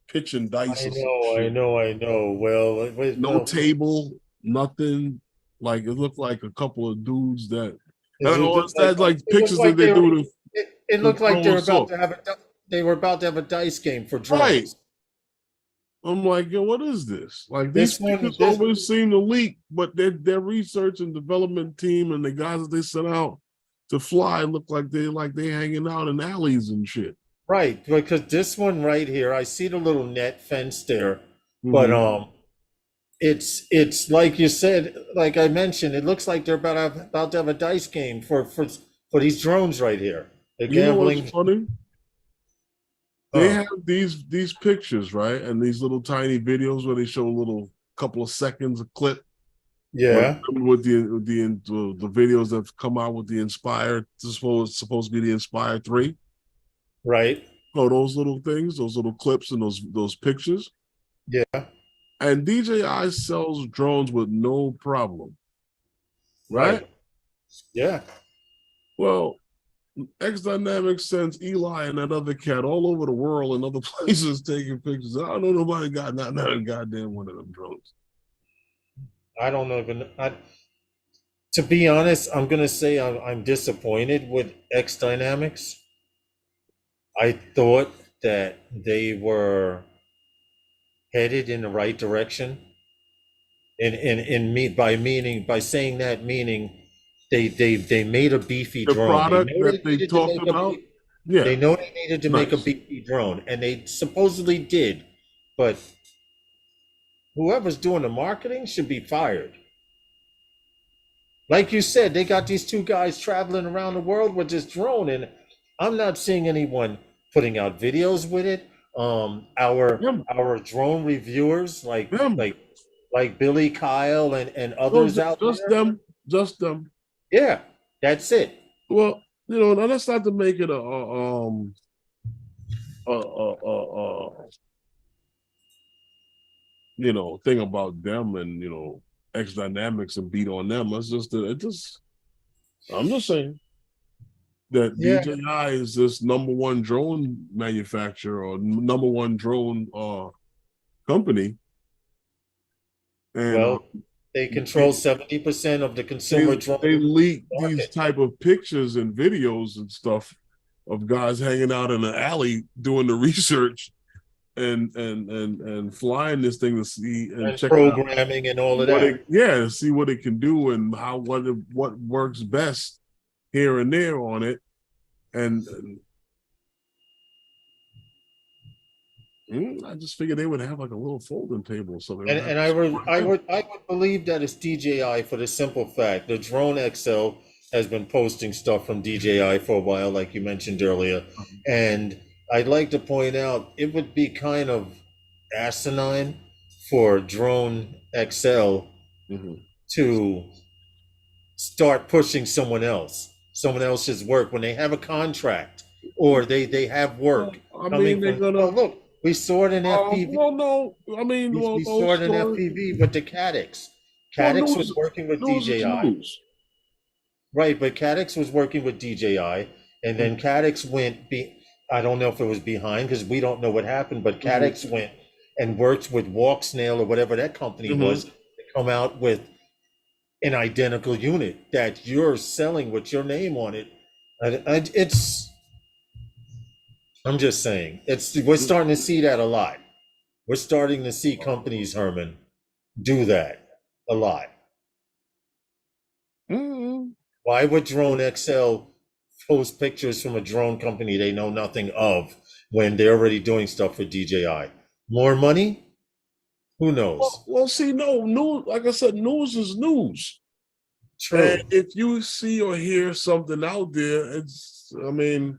pitching dice. I know. Well, No table, nothing. Like it looked like a couple of dudes that. I don't know, it's like pictures that they do. It looked like they were about to have they were about to have a dice game for drones. Right. I'm like, yo, what is this? Like these This one- pictures this- always seem to leak, but their research and development team and the guys that they sent out to fly look like they hanging out in alleys and shit. Right, because this one right here, I see the little net fence there, but it's like you said, like I mentioned, it looks like they're about to have a dice game for these drones right here. They're You know gambling. what's funny? They have these pictures, right? And these little tiny videos where they show a little couple of seconds of clip. Yeah. With the videos that have come out with the Inspire, supposed to be the Inspire 3. Right. Oh, those little things, those little clips and those pictures. Yeah. And DJI sells drones with no problem. Right? Yeah. Well, X Dynamics sends Eli and that other cat all over the world and other places taking pictures. I don't know nobody got not a goddamn one of them drones. I don't know. To be honest, I'm gonna say I'm disappointed with X Dynamics. I thought that they were headed in the right direction, by saying that meaning they made a beefy The drone. product that they talked about, yeah, they know they needed to make a beefy drone, and they supposedly did, but whoever's doing the marketing should be fired. Like you said, they got these two guys traveling around the world with this drone, and I'm not seeing anyone putting out videos with it. Our drone reviewers, like Billy Kyle and others out there. Just them. Yeah, that's it. Well, you know, now that's not to make it you know, thing about them and, you know, X Dynamics and beat on them. It's just I'm just saying that DJI is this #1 drone manufacturer or #1 drone company. And well, they control 70% of the consumer drone. They leak market. these type of pictures and videos and stuff of guys hanging out in an alley doing the research and flying this thing to see and check programming and all of that. See what it can do and what works best here and there on it, and I just figured they would have like a little folding table or something. And I would believe that it's DJI for the simple fact the Drone XL has been posting stuff from DJI for a while, like you mentioned earlier, and I'd like to point out it would be kind of asinine for Drone XL to start pushing someone else's work when they have a contract or they have work. I mean, they're gonna look. We saw it in FPV. Well, no, I mean, we saw it in FPV with the Cadix. Cadix was working with DJI. Right, but Cadix was working with DJI, and then Cadix went. I don't know if it was behind because we don't know what happened, but Cadix went and worked with Walk Snail or whatever that company was to come out with an identical unit that you're selling with your name on it. I'm just saying, we're starting to see that a lot. We're starting to see companies, Herman, do that a lot. Why would Drone XL post pictures from a drone company they know nothing of when they're already doing stuff for DJI? More money? Who knows? Well, see, no, news, like I said, news is news. True. And if you see or hear something out there, I mean,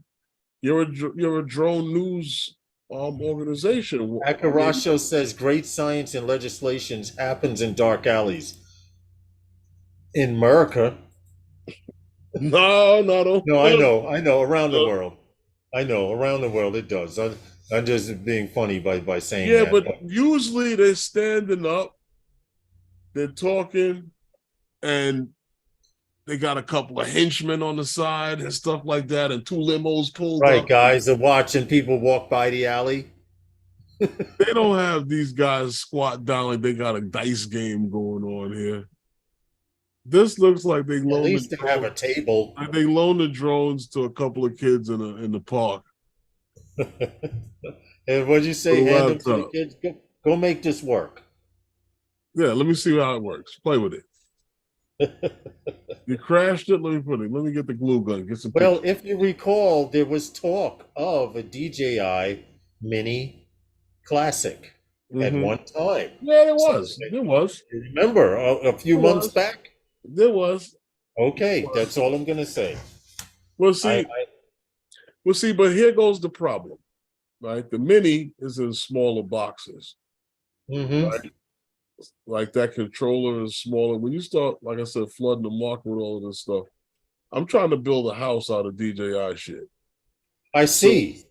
you're a drone news organization. Akarasho says great science and legislations happens in dark alleys. In America. No. No, I know. Around the world. I know, around the world it does. I'm just being funny by saying that. Yeah, but usually they're standing up, they're talking, and they got a couple of henchmen on the side and stuff like that, and 2 limos pulled right, up. guys are watching people walk by the alley. They don't have these guys squat down like they got a dice game going on here. This looks like they loaned. At least they have a table. They loaned the drones to a couple of kids in the park. And what'd you say? Hand them to the kids. Go make this work. Yeah, let me see how it works. Play with it. You crashed it. Let me get the glue gun. Get some. Well, if you recall, there was talk of a DJI Mini Classic at one time. Yeah, there was. There was. Remember a few months back? There was. Okay, that's all I'm gonna say. Well, see, but here goes the problem, right? The Mini is in smaller boxes, right? Like that controller is smaller. When you start, like I said, flooding the market with all of this stuff, I'm trying to build a house out of DJI shit. I see.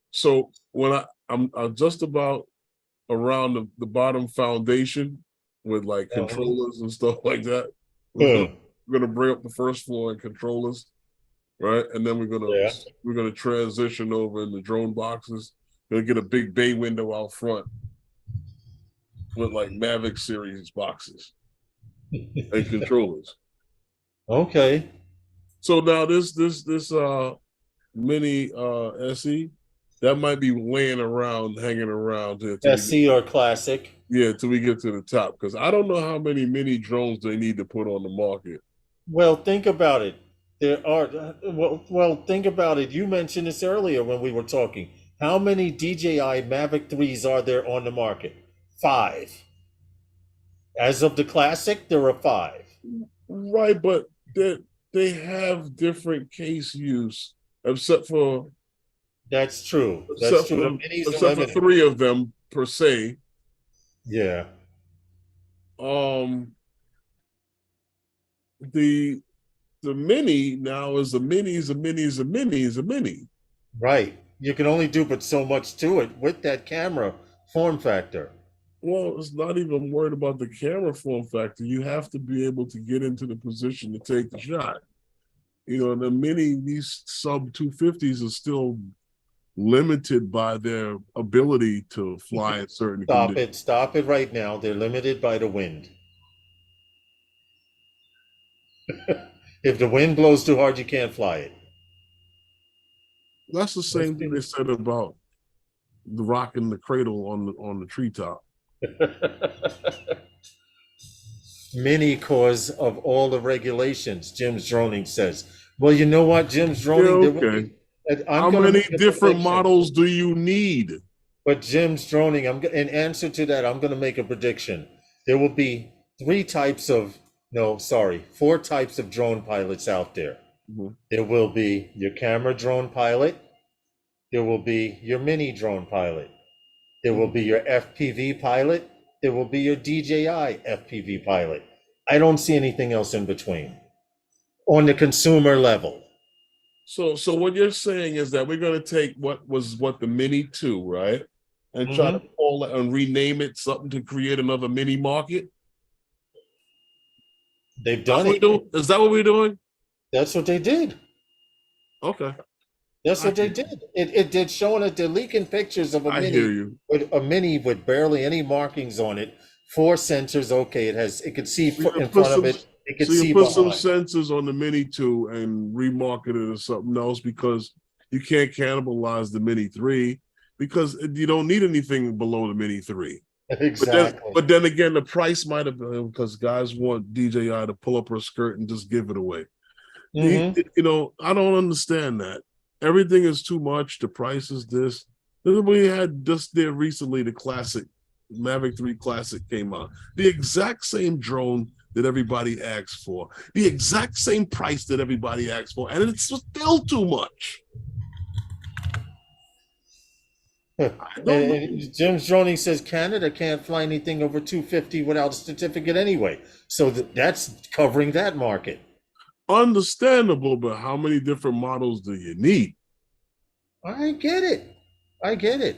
So when I'm just about around the bottom foundation with like controllers and stuff like that. We're gonna bring up the first floor in controllers, right? And then we're gonna transition over in the drone boxes. We're gonna get a big bay window out front with like Mavic series boxes and controllers. Okay. So now this Mini SE, that might be laying around, hanging around here. SE or Classic. Yeah, till we get to the top, because I don't know how many mini drones they need to put on the market. Well, think about it. There are think about it. You mentioned this earlier when we were talking. How many DJI Mavic 3s are there on the market? 5. As of the Classic, there are 5. Right, but they have different case use, except for. That's true. That's true. Except for 3 of them per se. Yeah. The Mini now is a mini. Right. You can only do but so much to it with that camera form factor. Well, it's not even worried about the camera form factor. You have to be able to get into the position to take the shot. You know, the Mini, these sub 250s are still limited by their ability to fly at certain conditions. Stop it right now. They're limited by the wind. If the wind blows too hard, you can't fly it. That's the same thing they said about the rock in the cradle on the treetop. Mini cause of all the regulations, Jim's Droning says. Well, you know what, Jim's Droning? Yeah, okay. How many different models do you need? But Jim's Droning, in answer to that, I'm going to make a prediction. There will be 4 types of drone pilots out there. There will be your camera drone pilot. There will be your mini drone pilot. There will be your FPV pilot. There will be your DJI FPV pilot. I don't see anything else in between on the consumer level. So what you're saying is that we're going to take what the Mini 2, right? And try to call it and rename it something to create another mini market? They've done it. Is that what we're doing? That's what they did. Okay. That's what they did. It did showing it. They're leaking pictures of a I Mini. hear you. With a Mini with barely any markings on it. 4 sensors. Okay, it could see in front of it. It could see put some behind. sensors on the Mini 2 and remarket it as something else, because you can't cannibalize the Mini 3, because you don't need anything below the Mini 3. Exactly. But then again, the price might have been because guys want DJI to pull up her skirt and just give it away. You know, I don't understand that. Everything is too much. The price is this. We had just there recently the Classic, Mavic 3 Classic came out. The exact same drone that everybody asked for. The exact same price that everybody asked for. And it's still too much. And Jim's Droning says Canada can't fly anything over 250 without a certificate anyway. So that's covering that market. Understandable, but how many different models do you need? I get it. I get it.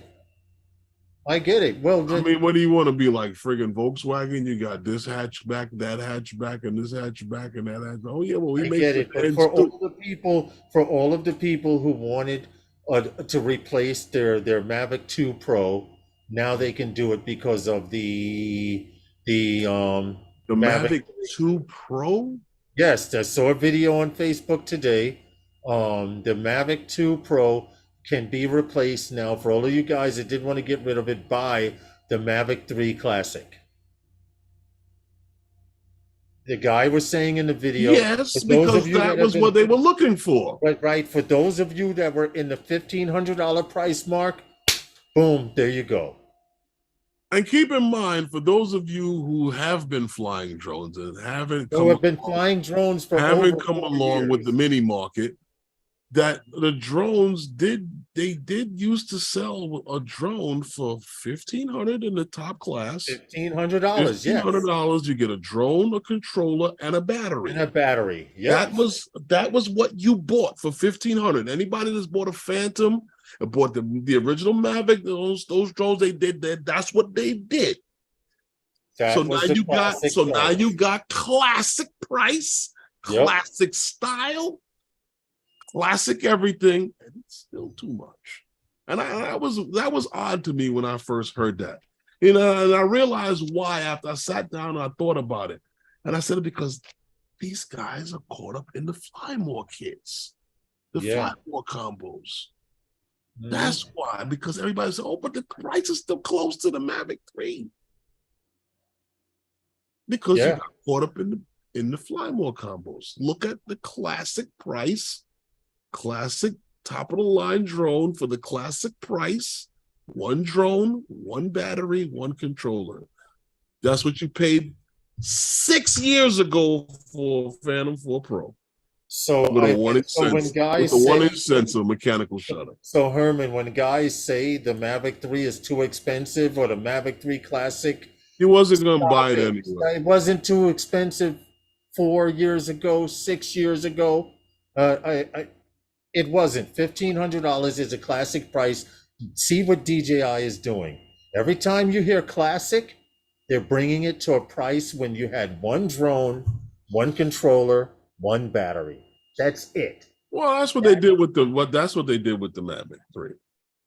I get it. Well, I mean, what do you want to be like, friggin' Volkswagen? You got this hatchback, that hatchback, and this hatchback, and that hatchback. Oh yeah, well we make get it. But for all of the people who wanted to replace their Mavic 2 Pro, now they can do it because of the Mavic 2 Pro. Yes, I saw a video on Facebook today. The Mavic 2 Pro can be replaced now. For all of you guys that didn't want to get rid of it, buy the Mavic 3 Classic. The guy was saying in the video, yes, because that was what they were looking for. Right. For those of you that were in the $1,500 price mark, boom, there you go. And keep in mind, for those of you who have been flying drones and haven't come along with the mini market, that the drones did used to sell a drone for $1,500 in the top class. $1,500, $1,500, you get a drone, a controller, and a battery. Yeah. That was what you bought for $1,500. Anybody that's bought a Phantom and bought the original Mavic, those drones, they did that. That's what they did. Now you got classic price, classic style, classic everything, and it's still too much. And that was odd to me when I first heard that. And I realized why after I sat down and I thought about it. And I said it because these guys are caught up in the fly more kits, the fly more combos. Mm-hmm. That's why, because everybody said, oh, but the price is still close to the Mavic 3. Because you got caught up in the fly more combos. Look at the classic price, classic top of the line drone for the classic price. One drone, one battery, one controller. That's what you paid 6 years ago for Phantom 4 Pro. So with a 1-inch sensor, mechanical shutter. So Herman, when guys say the Mavic 3 is too expensive or the Mavic 3 Classic, he wasn't going to buy it anyway. It wasn't too expensive 4 years ago, 6 years ago. It wasn't. $1,500 is a classic price. See what DJI is doing. Every time you hear classic, they're bringing it to a price when you had one drone, one controller, one battery. That's it. Well, that's what they did with the Mavic 3.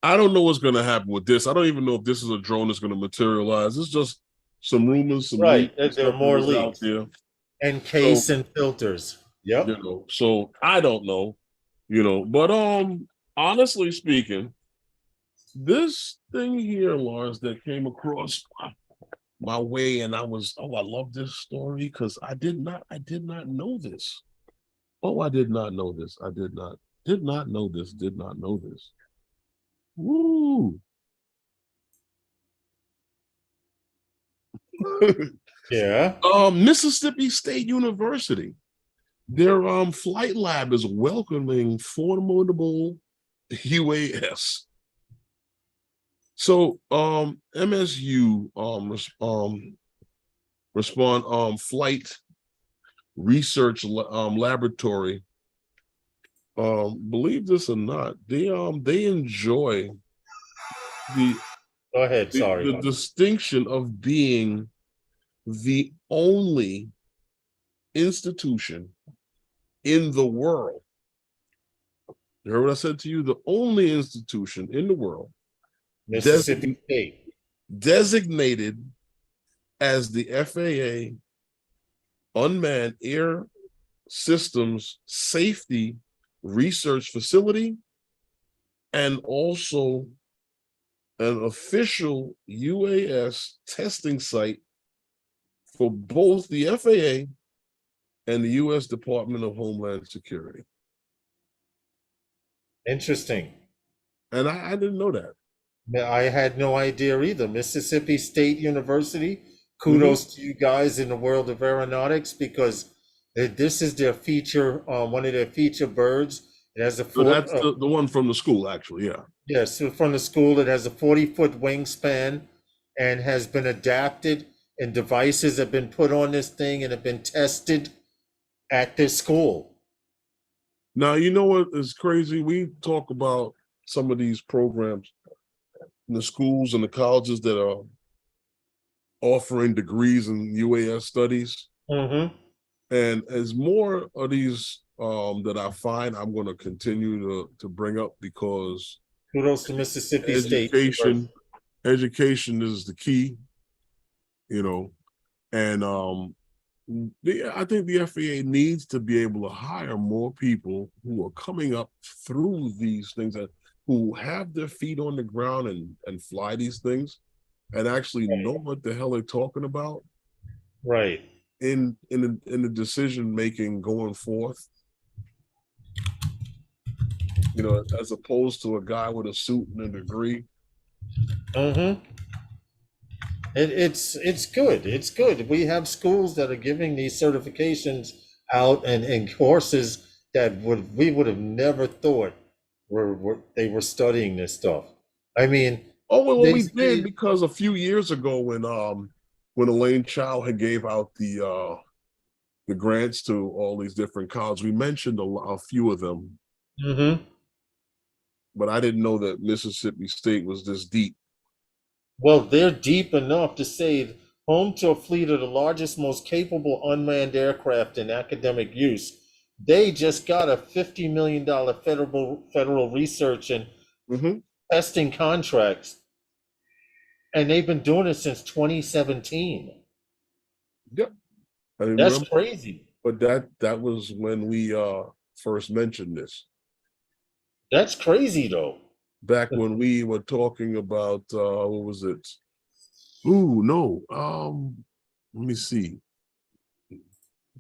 I don't know what's going to happen with this. I don't even know if this is a drone that's going to materialize. It's just some rumors, some leaks. There are more leaks out there. And case and filters. Yep. So I don't know. But honestly speaking, this thing here, Lars, that came across my way, and I love this story because I did not know this. Oh, I did not know this. I did not know this. Woo. Yeah. Mississippi State University. Their flight lab is welcoming Formidable UAS. So MSU Flight Research Laboratory, believe this or not, they enjoy the distinction of being the only institution in the world. You heard what I said to you? The only institution in the world Mississippi State designated as the FAA Unmanned Air Systems Safety Research Facility, and also an official UAS testing site for both the FAA and the U.S. Department of Homeland Security. Interesting. And I didn't know that. I had no idea either. Mississippi State University, kudos to you guys in the world of aeronautics, because this is their feature, one of their feature birds It has a So 4, that's the one from the school, actually. Yeah. yes, so from the school. It has a 40-foot wingspan and has been adapted, and devices have been put on this thing and have been tested at this school. Now, you know what is crazy? We talk about some of these programs in the schools and the colleges that are offering degrees in UAS studies. Mm-hmm. And as more of these that I find, I'm going to continue to bring up, because Kudos to Mississippi State. education is the key, you know, and I think the FAA needs to be able to hire more people who are coming up through these things, that who have their feet on the ground and fly these things and actually know what the hell they're talking about. Right. In the decision making going forth, you know, as opposed to a guy with a suit and a degree. Mm-hmm. It's good. It's good. We have schools that are giving these certifications out and courses that we would have never thought they were studying this stuff. I mean, we did, because a few years ago when Elaine Chow had gave out the grants to all these different colleges, we mentioned a few of them. Mm-hmm. But I didn't know that Mississippi State was this deep. Well, they're deep enough to say, home to a fleet of the largest, most capable unmanned aircraft in academic use. They just got a $50 million federal research and testing contracts, and they've been doing it since 2017. Yep, that's crazy. But that was when we first mentioned this. That's crazy, though. Back when we were talking about what was it? Ooh, no. Let me see.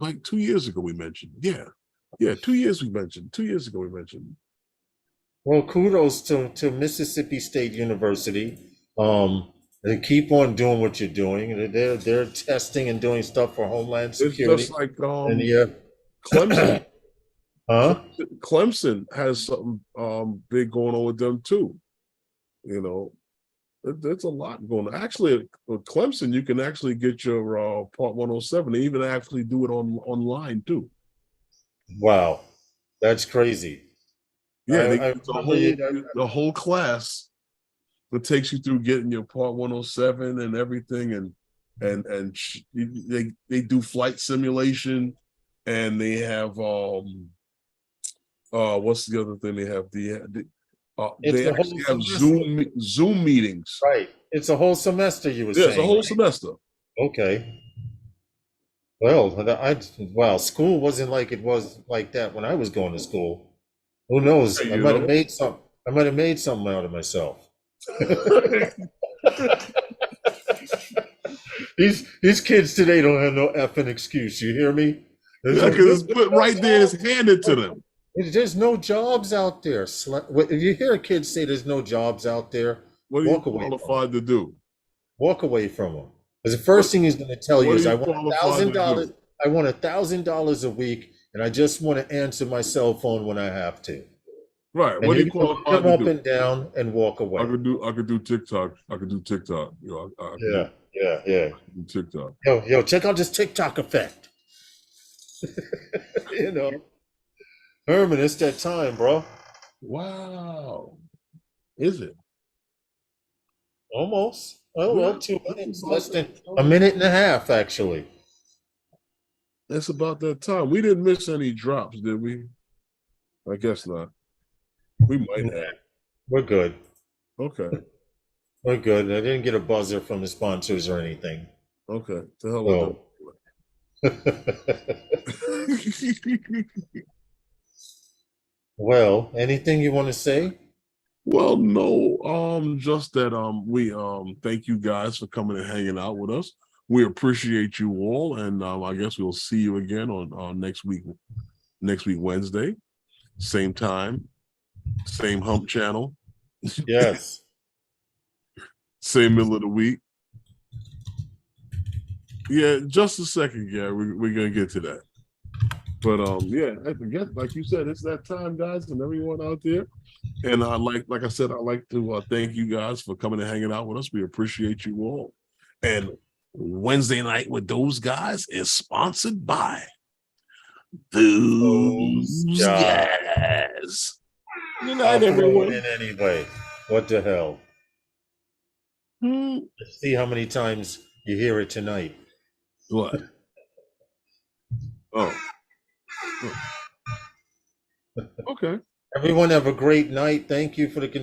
Like 2 years ago we mentioned. Yeah. 2 years we mentioned. 2 years ago we mentioned. Well, kudos to Mississippi State University. They keep on doing what you're doing. They're testing and doing stuff for Homeland Security. It's just like Clemson. Huh? Clemson has something big going on with them too. You know, there's a lot going on. Actually, with Clemson, you can actually get your Part 107. They even actually do it online too. Wow, that's crazy. Yeah, the whole class that takes you through getting your Part 107 and everything, and they do flight simulation, and they have what's the other thing they have? They actually have Zoom meetings. Right. It's a whole semester, you were saying. Yeah, it's a whole semester. Okay. Well, school wasn't like it was like that when I was going to school. Who knows? I might have made something out of myself. These kids today don't have no effing excuse. You hear me? Because it's put right there, it's handed to them. There's no jobs out there. If you hear a kid say there's no jobs out there, what are you qualified to do? Walk away from them. Because the first thing he's going to tell you is, I want $1,000. I want $1,000 a week, and I just want to answer my cell phone when I have to. Right. And what are you qualified to do? Up and down and walk away. I could do TikTok. I could do TikTok. You know, yeah. Do TikTok. Yo, check out this TikTok effect. You know, Herman, it's that time, bro. Wow. Is it? Almost. Oh, well, 2 minutes, less than a minute and a half, actually. It's about that time. We didn't miss any drops, did we? I guess not. We might have. We're good. Okay. We're good. I didn't get a buzzer from the sponsors or anything. Okay. To hell with them. Well, anything you want to say? Well, no, just that we thank you guys for coming and hanging out with us. We appreciate you all, and I guess we'll see you again on next week Wednesday, same time, same Hump channel. Yes. Same middle of the week. Yeah, just a second, Gary. We're gonna get to that. But yeah, I guess like you said, it's that time, guys, and everyone out there. And like I said, I'd like to thank you guys for coming and hanging out with us. We appreciate you all. And Wednesday night with those guys is sponsored by those guys. Good night, I'll throw everyone. it in anyway. What the hell? Let's see how many times you hear it tonight. What? Oh. Okay. Everyone have a great night. Thank you for the